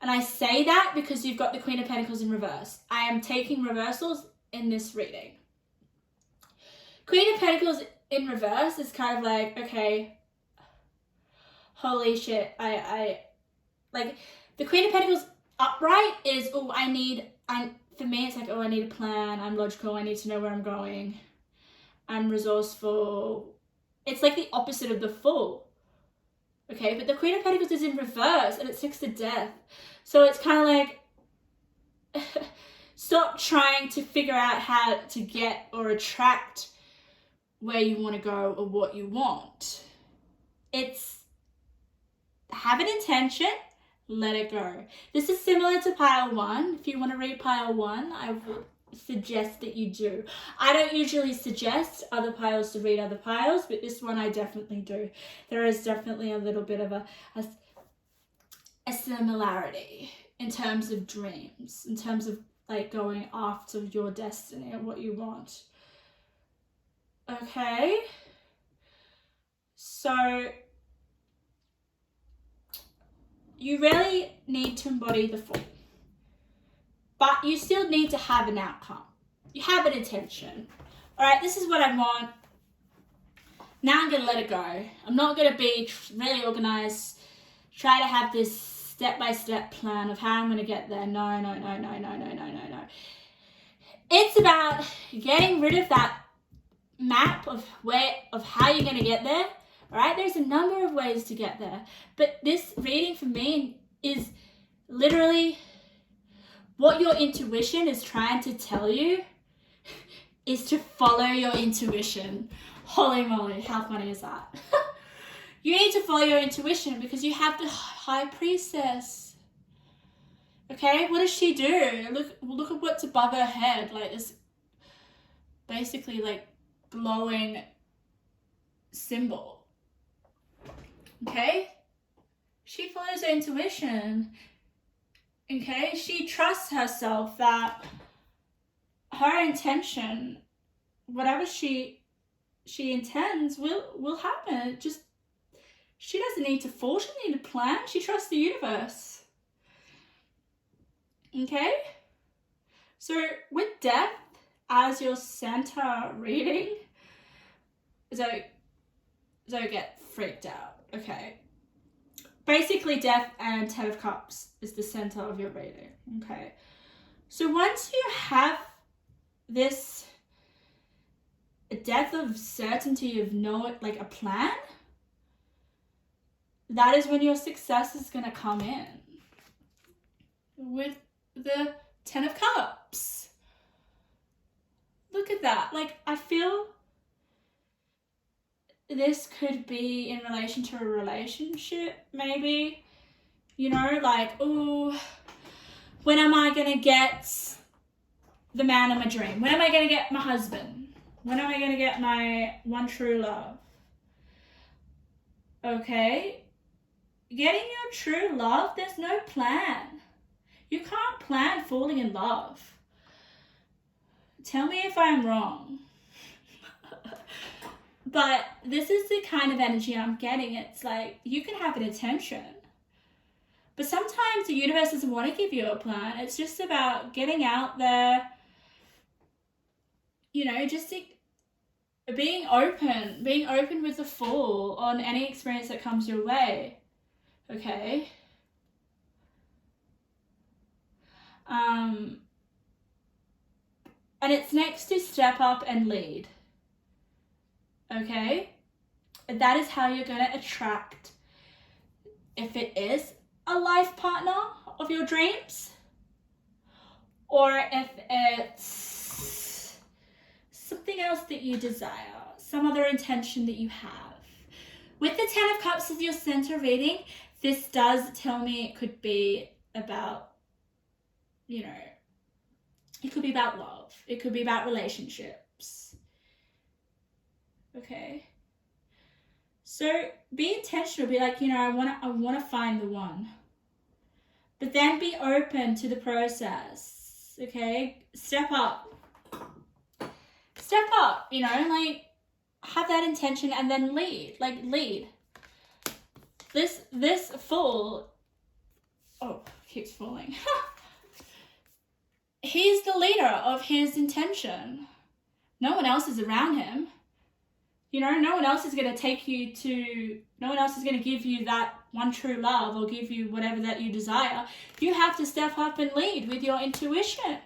and I say that because you've got the Queen of Pentacles in reverse. I am taking reversals in this reading. Queen of Pentacles in reverse is kind of like, okay, holy shit, I like, the Queen of Pentacles upright is, oh, for me, it's like, oh, I need a plan, I'm logical, I need to know where I'm going, I'm resourceful. It's like the opposite of the Fool. Okay, but the Queen of Pentacles is in reverse and it sticks to death. So it's kind of like, stop trying to figure out how to get or attract where you want to go or what you want. It's have an intention, let it go. This is similar to pile 1. If you want to read pile 1, I would suggest that you do. I don't usually suggest other piles to read other piles, but this one I definitely do. There is definitely a little bit of a similarity in terms of dreams, in terms of like going after your destiny and what you want. Okay, so you really need to embody the Fool, but you still need to have an outcome. you have an intention. All right, this is what I want. Now I'm going to let it go. I'm not going to be really organized, try to have this step-by-step plan of how I'm going to get there. No. It's about getting rid of that map of how you're going to get there. All right, there's a number of ways to get there. But this reading for me is literally what your intuition is trying to tell you is to follow your intuition. Holy moly, how funny is that? You need to follow your intuition because you have the high priestess. Okay, what does she do? Look at what's above her head, like this basically like glowing symbol. Okay? She follows her intuition. Okay? She trusts herself that her intention, whatever she intends, will happen. She doesn't need to force, she doesn't need to plan. She trusts the universe. Okay? So with death as your center reading, don't get freaked out. Okay? Basically, death and Ten of Cups is the center of your reading. Okay? So once you have this depth of certainty of like a plan, that is when your success is going to come in. With the Ten of Cups. Look at that. Like, I feel this could be in relation to a relationship, maybe. You know, like, oh, when am I going to get the man of my dream? When am I going to get my husband? When am I going to get my one true love? Okay? Getting your true love, there's no plan. You can't plan falling in love. Tell me if I'm wrong. But this is the kind of energy I'm getting. It's like, you can have an intention. But sometimes the universe doesn't want to give you a plan. It's just about getting out there, you know, just being open with the Fool on any experience that comes your way. Okay? And it's next to step up and lead. Okay? That is how you're going to attract, if it is a life partner of your dreams, or if it's something else that you desire, some other intention that you have. With the Ten of Cups as your center reading, this does tell me it could be about, you know, it could be about love. It could be about relationships. Okay? So be intentional. Be like, you know, I want to find the one. But then be open to the process. Okay? Step up. Step up, you know, like have that intention and then lead. Like lead. This Fool, oh, keeps falling. He's the leader of his intention. No one else is around him. You know, no one else is going to no one else is going to give you that one true love or give you whatever that you desire. You have to step up and lead with your intuition.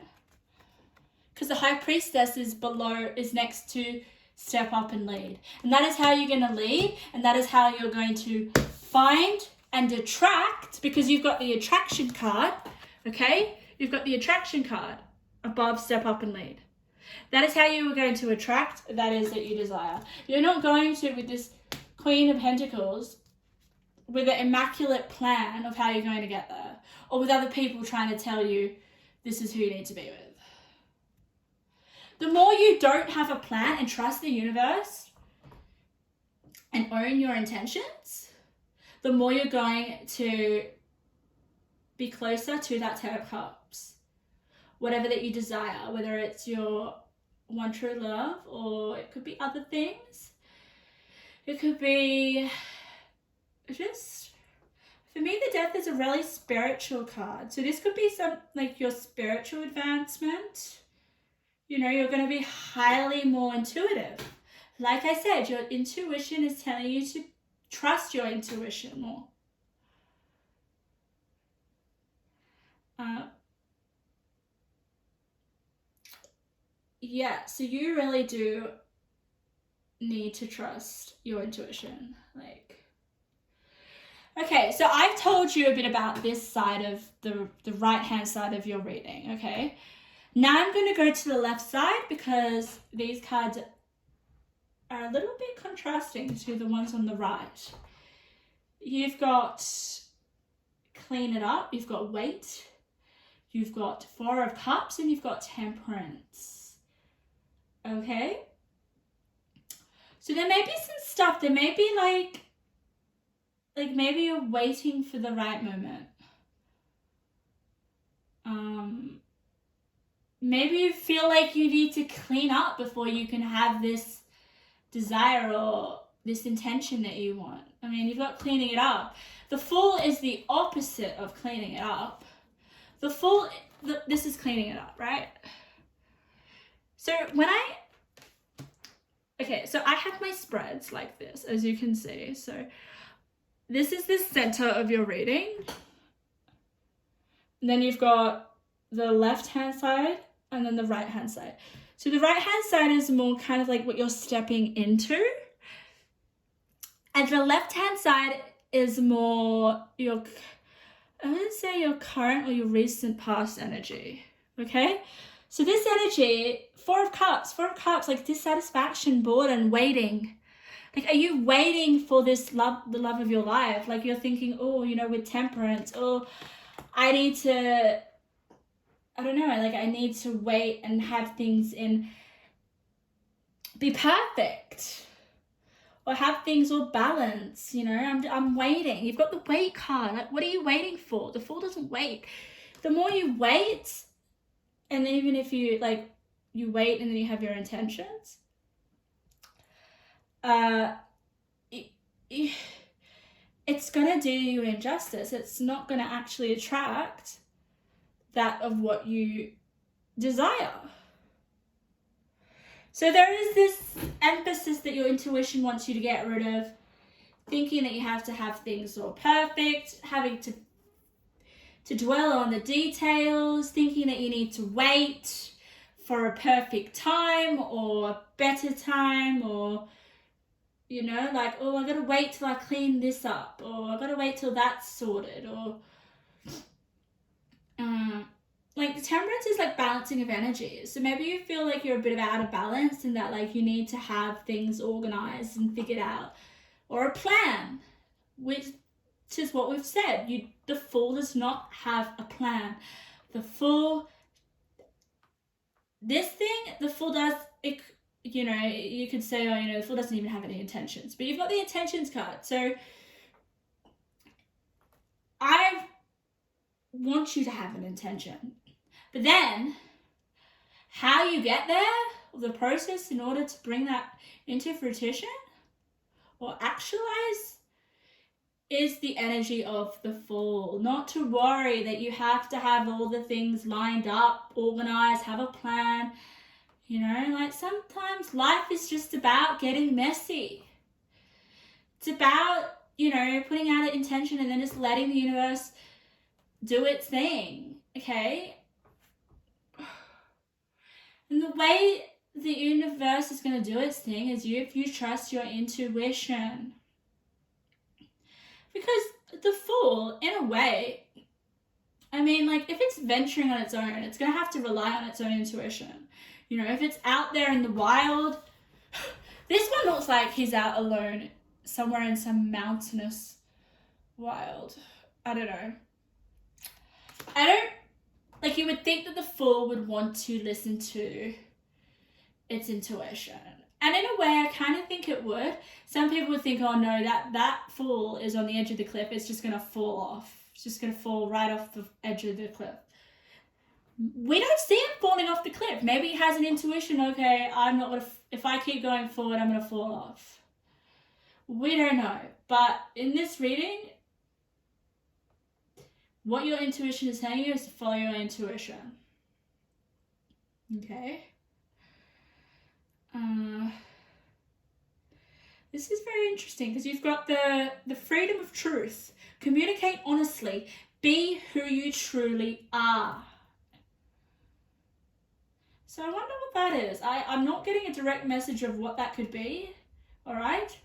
Because the High Priestess is next to step up and lead. And that is how you're going to lead, and that is how you're going to find and attract, because you've got the attraction card, okay? You've got the attraction card above step up and lead. That is how you are going to attract that is that you desire. You're not going to, with this Queen of Pentacles, with an immaculate plan of how you're going to get there, or with other people trying to tell you this is who you need to be with. The more you don't have a plan and trust the universe and own your intentions, the more you're going to be closer to that Ten of Cups. Whatever that you desire, whether it's your one true love, or it could be other things. It could be just, for me, the Death is a really spiritual card. So this could be some, like, your spiritual advancement. you're going to be highly more intuitive. Like I said, your intuition is telling you to trust your intuition more. Yeah, so you really do need to trust your intuition. Okay, so I've told you a bit about this side of the right-hand side of your reading, okay? Now I'm going to go to the left side because these cards are a little bit contrasting to the ones on the right. You've got clean it up, you've got weight, you've got Four of Cups, and you've got Temperance. Okay? So there may be some stuff, there may be like maybe you're waiting for the right moment. Maybe you feel like you need to clean up before you can have this desire or this intention that you want. I mean, you've got cleaning it up. The Fool is the opposite of cleaning it up. The Fool, this is cleaning it up, right? So so I have my spreads like this, as you can see. So this is the center of your reading. And then you've got the left-hand side and then the right-hand side. So the right-hand side is more kind of like what you're stepping into. And the left-hand side is more I wouldn't say your current or your recent past energy, okay? So this energy, Four of Cups, like dissatisfaction, boredom, waiting. Like, are you waiting for this love, the love of your life? Like you're thinking, oh, with Temperance, oh, I need to, I don't know, like I need to wait and have things be perfect. Or have things all balanced, I'm waiting. You've got the wait card. Like, what are you waiting for? The Fool doesn't wait. The more you wait, and then even if you you wait and then you have your intentions, it's gonna do you injustice. It's not gonna actually attract that of what you desire. So there is this emphasis that your intuition wants you to get rid of, thinking that you have to have things all perfect, having to dwell on the details, thinking that you need to wait for a perfect time or a better time, or oh, I gotta wait till I clean this up, or I gotta wait till that's sorted, or the Temperance is like balancing of energies. So maybe you feel like you're a bit out of balance and that you need to have things organized and figured out, or a plan, which is what we've said. The Fool does not have a plan. The Fool, the Fool does, you could say, the Fool doesn't even have any intentions, but you've got the intentions card. So I want you to have an intention. But then, how you get there, the process in order to bring that into fruition or actualize, is the energy of the Fool. Not to worry that you have to have all the things lined up, organized, have a plan. Sometimes life is just about getting messy. It's about, putting out an intention and then just letting the universe do its thing, okay? And the way the universe is going to do its thing is if you trust your intuition. Because the Fool, in a way, if it's venturing on its own, it's going to have to rely on its own intuition. If it's out there in the wild, this one looks like he's out alone somewhere in some mountainous wild. I don't know. You would think that the Fool would want to listen to its intuition. And in a way, I kind of think it would. Some people would think, oh no, that Fool is on the edge of the cliff. It's just going to fall off. It's just going to fall right off the edge of the cliff. We don't see him falling off the cliff. Maybe he has an intuition, okay, I'm not going to, if I keep going forward, I'm going to fall off. We don't know. But in this reading, what your intuition is telling you is to follow your intuition. Okay? This is very interesting because you've got the freedom of truth. Communicate honestly. Be who you truly are. So I wonder what that is. I'm not getting a direct message of what that could be. All right?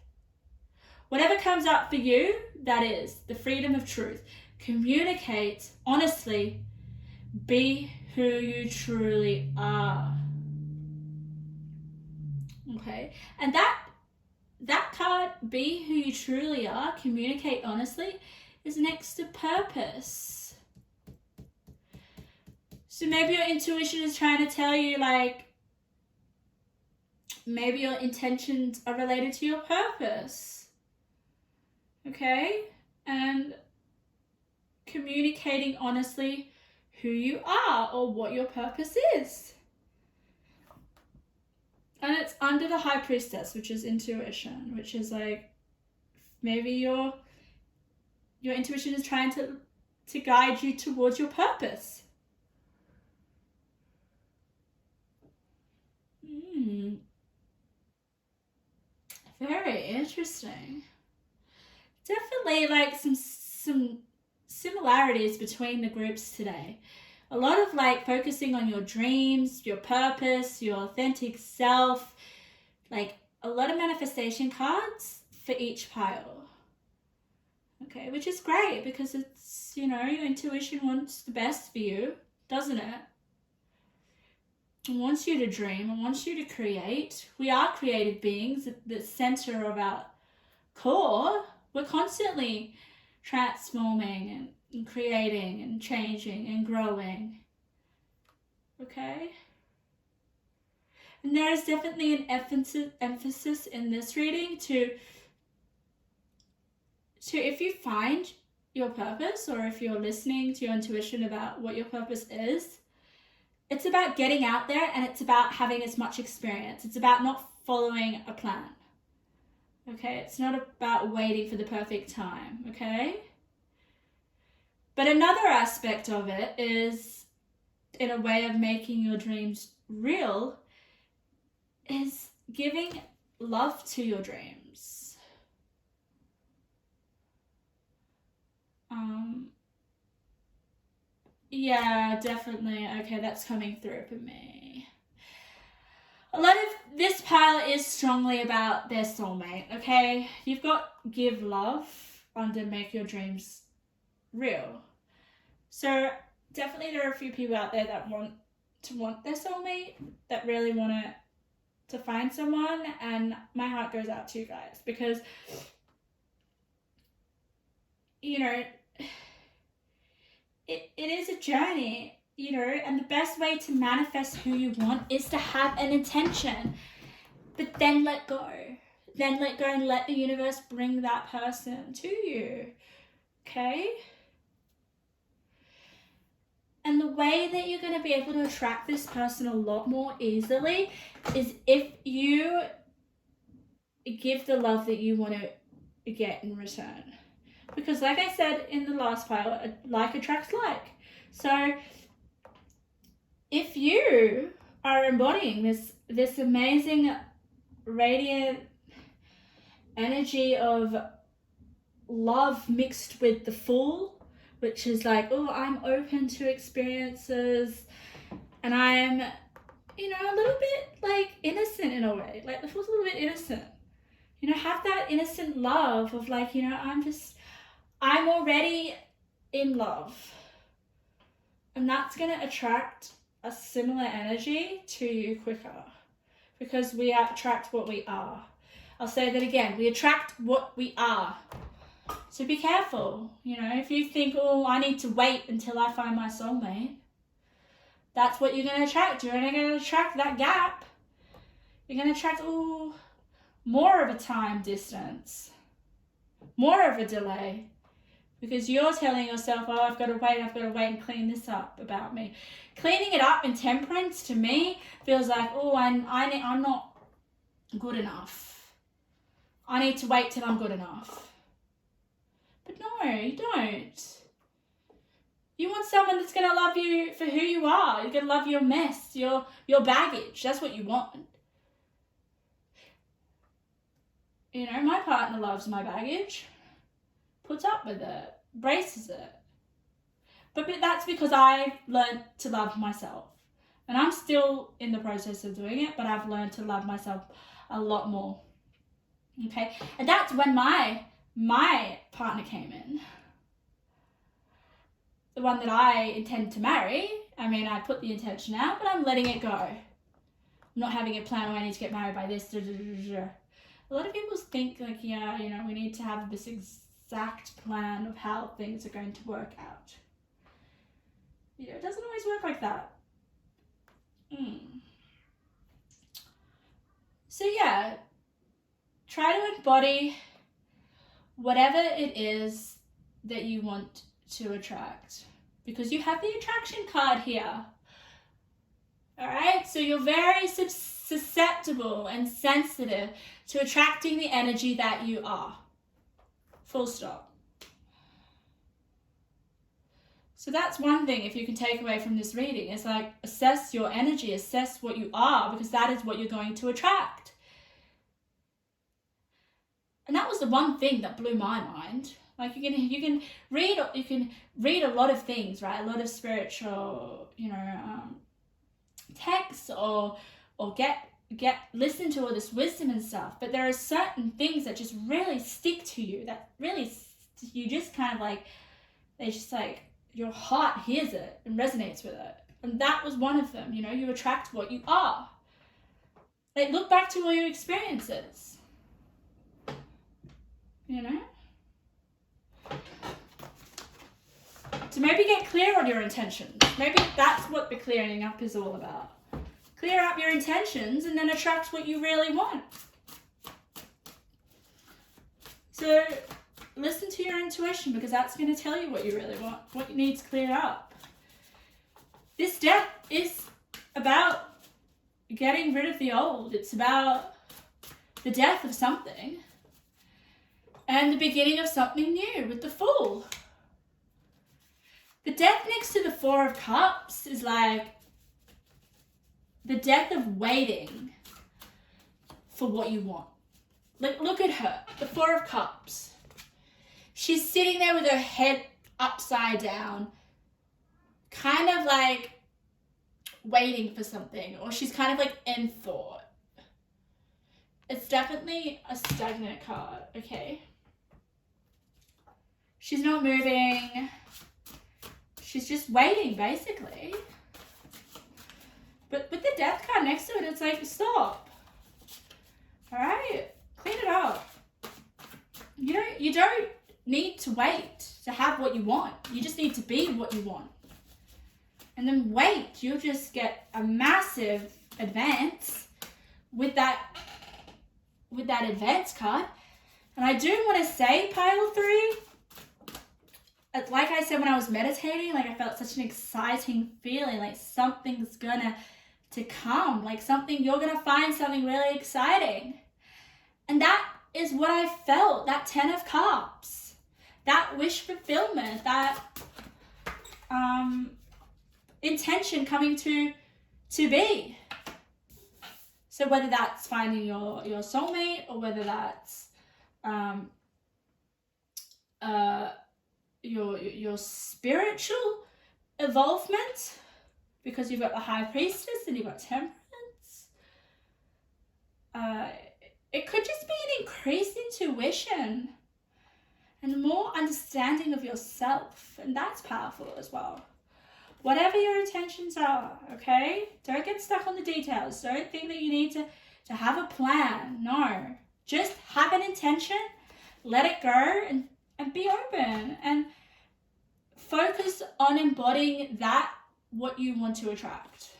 Whatever comes up for you, that is the freedom of truth. Communicate honestly. Be who you truly are. Okay? And that card, be who you truly are, communicate honestly, is next to purpose. So maybe your intuition is trying to tell you, like, maybe your intentions are related to your purpose. Okay? And communicating honestly who you are or what your purpose is. And it's under the High Priestess, which is intuition, which is like, maybe your intuition is trying to guide you towards your purpose. Very interesting. Definitely like some similarities between the groups today. A lot of like focusing on your dreams, your purpose, your authentic self, like a lot of manifestation cards for each pile. Okay, which is great because it's, you know, your intuition wants the best for you, doesn't it? It wants you to dream, it wants you to create. We are creative beings at the center of our core. We're constantly transforming and creating and changing and growing. Okay? And there is definitely an emphasis in this reading to if you find your purpose, or if you're listening to your intuition about what your purpose is, it's about getting out there and it's about having as much experience. It's about not following a plan. Okay? It's not about waiting for the perfect time. Okay? But another aspect of it is, in a way of making your dreams real, is giving love to your dreams. Yeah, definitely. Okay, that's coming through for me. A lot of this pile is strongly about their soulmate, okay? You've got give love under make your dreams real. So definitely there are a few people out there that want their soulmate, that really want to find someone, and my heart goes out to you guys because, you know, it is a journey, you know, and the best way to manifest who you want is to have an intention, but then let go. Then let go and let the universe bring that person to you, okay? And the way that you're going to be able to attract this person a lot more easily is if you give the love that you want to get in return. Because like I said in the last pile, like attracts like. So if you are embodying this amazing radiant energy of love mixed with the Fool, which is like, oh, I'm open to experiences, and I'm, you know, a little bit like innocent in a way. Like the Fool's a little bit innocent. You know, have that innocent love of like, you know, I'm already in love. And that's going to attract a similar energy to you quicker, because we attract what we are. I'll say that again. We attract what we are. So be careful. You know, if you think, oh, I need to wait until I find my soulmate, that's what you're going to attract. You're only going to attract that gap. You're going to attract, more of a time distance, more of a delay. Because you're telling yourself, oh, I've got to wait and clean this up about me. Cleaning it up in temperance, to me, feels like, oh, I'm not good enough. I need to wait till I'm good enough. But no, you don't. You want someone that's going to love you for who you are. You're going to love your mess, your baggage. That's what you want. You know, my partner loves my baggage, puts up with it, braces it. But that's because I've learned to love myself. And I'm still in the process of doing it, but I've learned to love myself a lot more. Okay? And that's when my partner came in. The one that I intend to marry. I mean, I put the intention out, but I'm letting it go. I'm not having a plan, I need to get married by this. A lot of people think like, yeah, you know, we need to have this exact plan of how things are going to work out. You know, it doesn't always work like that. So yeah, try to embody whatever it is that you want to attract, because you have the attraction card here. All right, so you're very susceptible and sensitive to attracting the energy that you are. Full stop. So that's one thing, if you can take away from this reading, is like assess your energy, assess what you are, because that is what you're going to attract. And that was the one thing that blew my mind. Like you can read a lot of things, right? A lot of spiritual, texts or listen to all this wisdom and stuff. But there are certain things that just really stick to you, that really you just kind of like, they just like, your heart hears it and resonates with it. And that was one of them. You attract what you are. Like, look back to all your experiences. So maybe get clear on your intentions. Maybe that's what the clearing up is all about. Clear up your intentions and then attract what you really want. So listen to your intuition, because that's going to tell you what you really want, what needs cleared up. This death is about getting rid of the old. It's about the death of something and the beginning of something new with the Fool. The death next to the Four of Cups is like the death of waiting for what you want. Like, look at her, the Four of Cups. She's sitting there with her head upside down, kind of like waiting for something, or she's kind of like in thought. It's definitely a stagnant card, okay? She's not moving. She's just waiting, basically. But with the Death card next to it, it's like, stop. All right? Clean it up. You don't need to wait to have what you want. You just need to be what you want. And then wait. You'll just get a massive advance with that advance card. And I do want to say, pile 3, like I said when I was meditating, like I felt such an exciting feeling, like something's gonna to come, like you're gonna find something really exciting. And that is what I felt, that 10 of Cups, that wish fulfillment, that intention coming to be. So whether that's finding your soulmate, or whether that's your spiritual evolvement, because you've got the High Priestess and you've got Temperance. It could just be an increased intuition and more understanding of yourself, and that's powerful as well. Whatever your intentions are, okay? Don't get stuck on the details. Don't think that you need to have a plan. No. Just have an intention, let it go, and be open. And focus on embodying what you want to attract.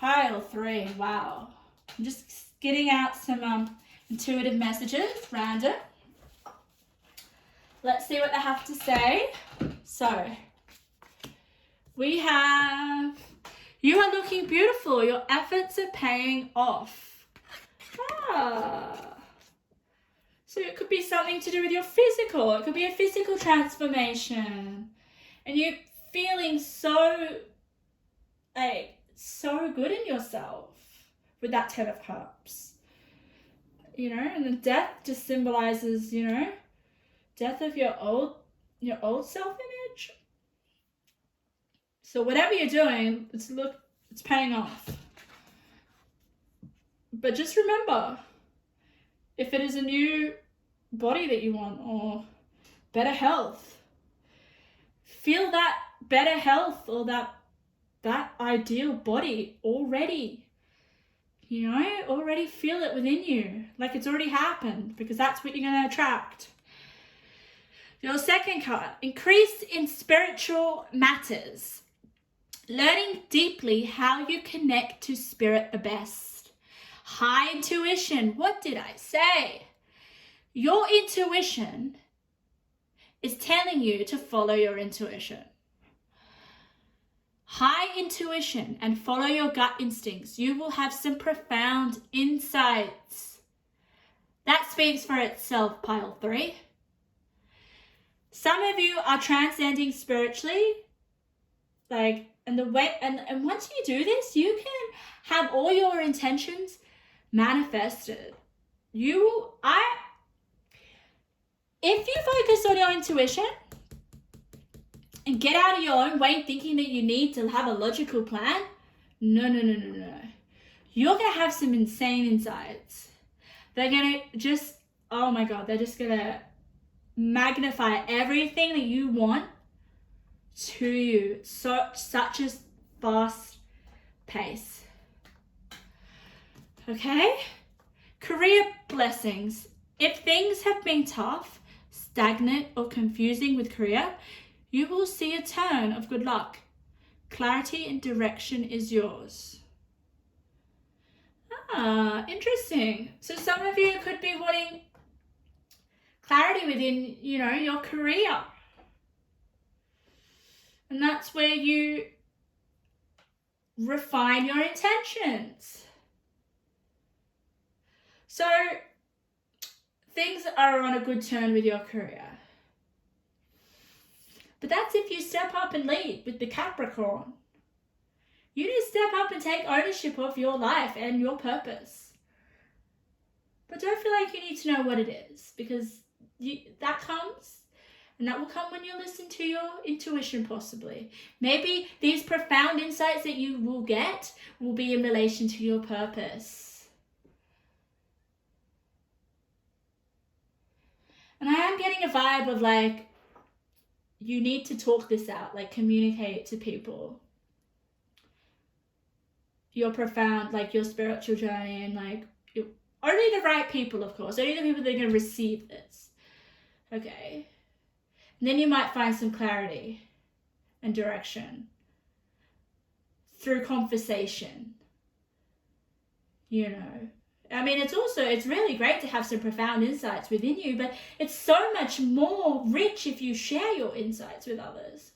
Pile 3, wow. I'm just getting out some intuitive messages, random. Let's see what they have to say. So, we have, you are looking beautiful. Your efforts are paying off. So it could be something to do with your physical. It could be a physical transformation. And you're feeling so good in yourself with that 10 of Cups. you know, and the death just symbolizes, you know, death of your old self-image. So whatever you're doing, it's paying off. But just remember, if it is a new body that you want or better health, feel that better health or that ideal body already. You know, already feel it within you, like it's already happened, because that's what you're going to attract. Your second card, increase in spiritual matters. Learning deeply how you connect to spirit the best. High intuition. What did I say? Your intuition is telling you to follow your intuition. High intuition and follow your gut instincts. You will have some profound insights. That speaks for itself, pile 3. Some of you are transcending spiritually, and once you do this, you can have all your intentions manifested. If you focus on your intuition and get out of your own way thinking that you need to have a logical plan, no. You're going to have some insane insights. They're going to just, oh my God, they're just going to magnify everything that you want to you. Such a fast pace. Okay? Career blessings. If things have been tough, stagnant, or confusing with career, you will see a turn of good luck. Clarity and direction is yours. Interesting. So some of you could be wanting clarity within, you know, your career. And that's where you refine your intentions. So things are on a good turn with your career. But that's if you step up and lead with the Capricorn. You need to step up and take ownership of your life and your purpose. But don't feel like you need to know what it is, because that comes, and that will come when you listen to your intuition possibly. Maybe these profound insights that you will get will be in relation to your purpose. And I am getting a vibe of like, you need to talk this out, like communicate to people your profound, like your spiritual journey, and like only the right people, of course, only the people that are going to receive this. Okay. And then you might find some clarity and direction through conversation. You know, I mean, it's really great to have some profound insights within you, but it's so much more rich if you share your insights with others.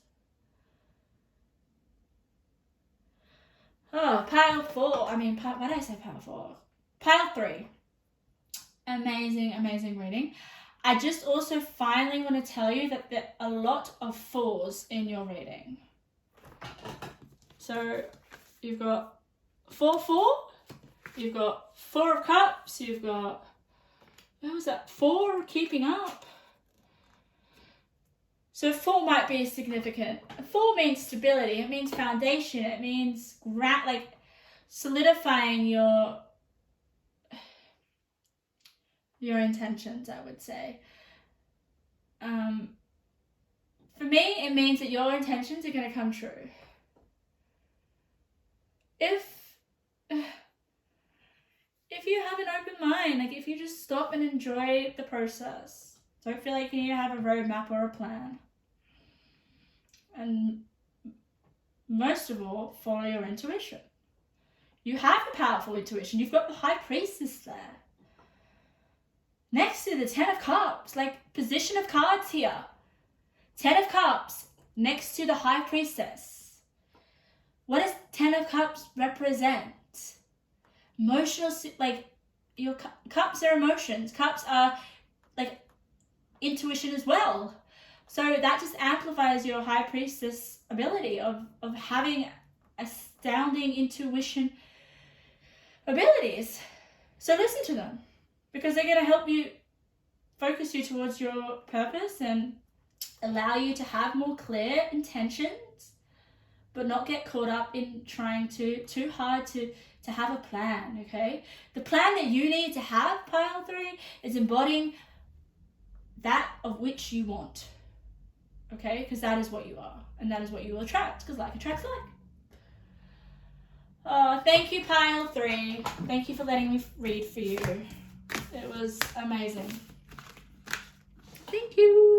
Oh, pile 4. Why did I say pile 4? Pile 3. Amazing reading. I just also finally want to tell you that there are a lot of 4s in your reading. So you've got 4, you've got 4 of Cups, you've got, what was that, 4 keeping up. So 4 might be significant. 4 means stability, it means foundation, it means solidifying your intentions, I would say. For me, it means that your intentions are going to come true. If you have an open mind, like if you just stop and enjoy the process, don't feel like you need to have a roadmap or a plan. And most of all, follow your intuition. You have a powerful intuition. You've got the High Priestess there. Next to the 10 of Cups, like position of cards here. 10 of Cups next to the High Priestess. What does 10 of Cups represent? Emotional, like your cups are emotions. Cups are like intuition as well. So that just amplifies your High Priestess ability of having astounding intuition abilities. So listen to them. because they're going to help you focus you towards your purpose and allow you to have more clear intentions, but not get caught up in trying too hard to have a plan, okay? The plan that you need to have, pile 3, is embodying that of which you want, okay? Because that is what you are, and that is what you will attract, because like attracts like. Oh, thank you, pile 3. Thank you for letting me read for you. It was amazing. Thank you.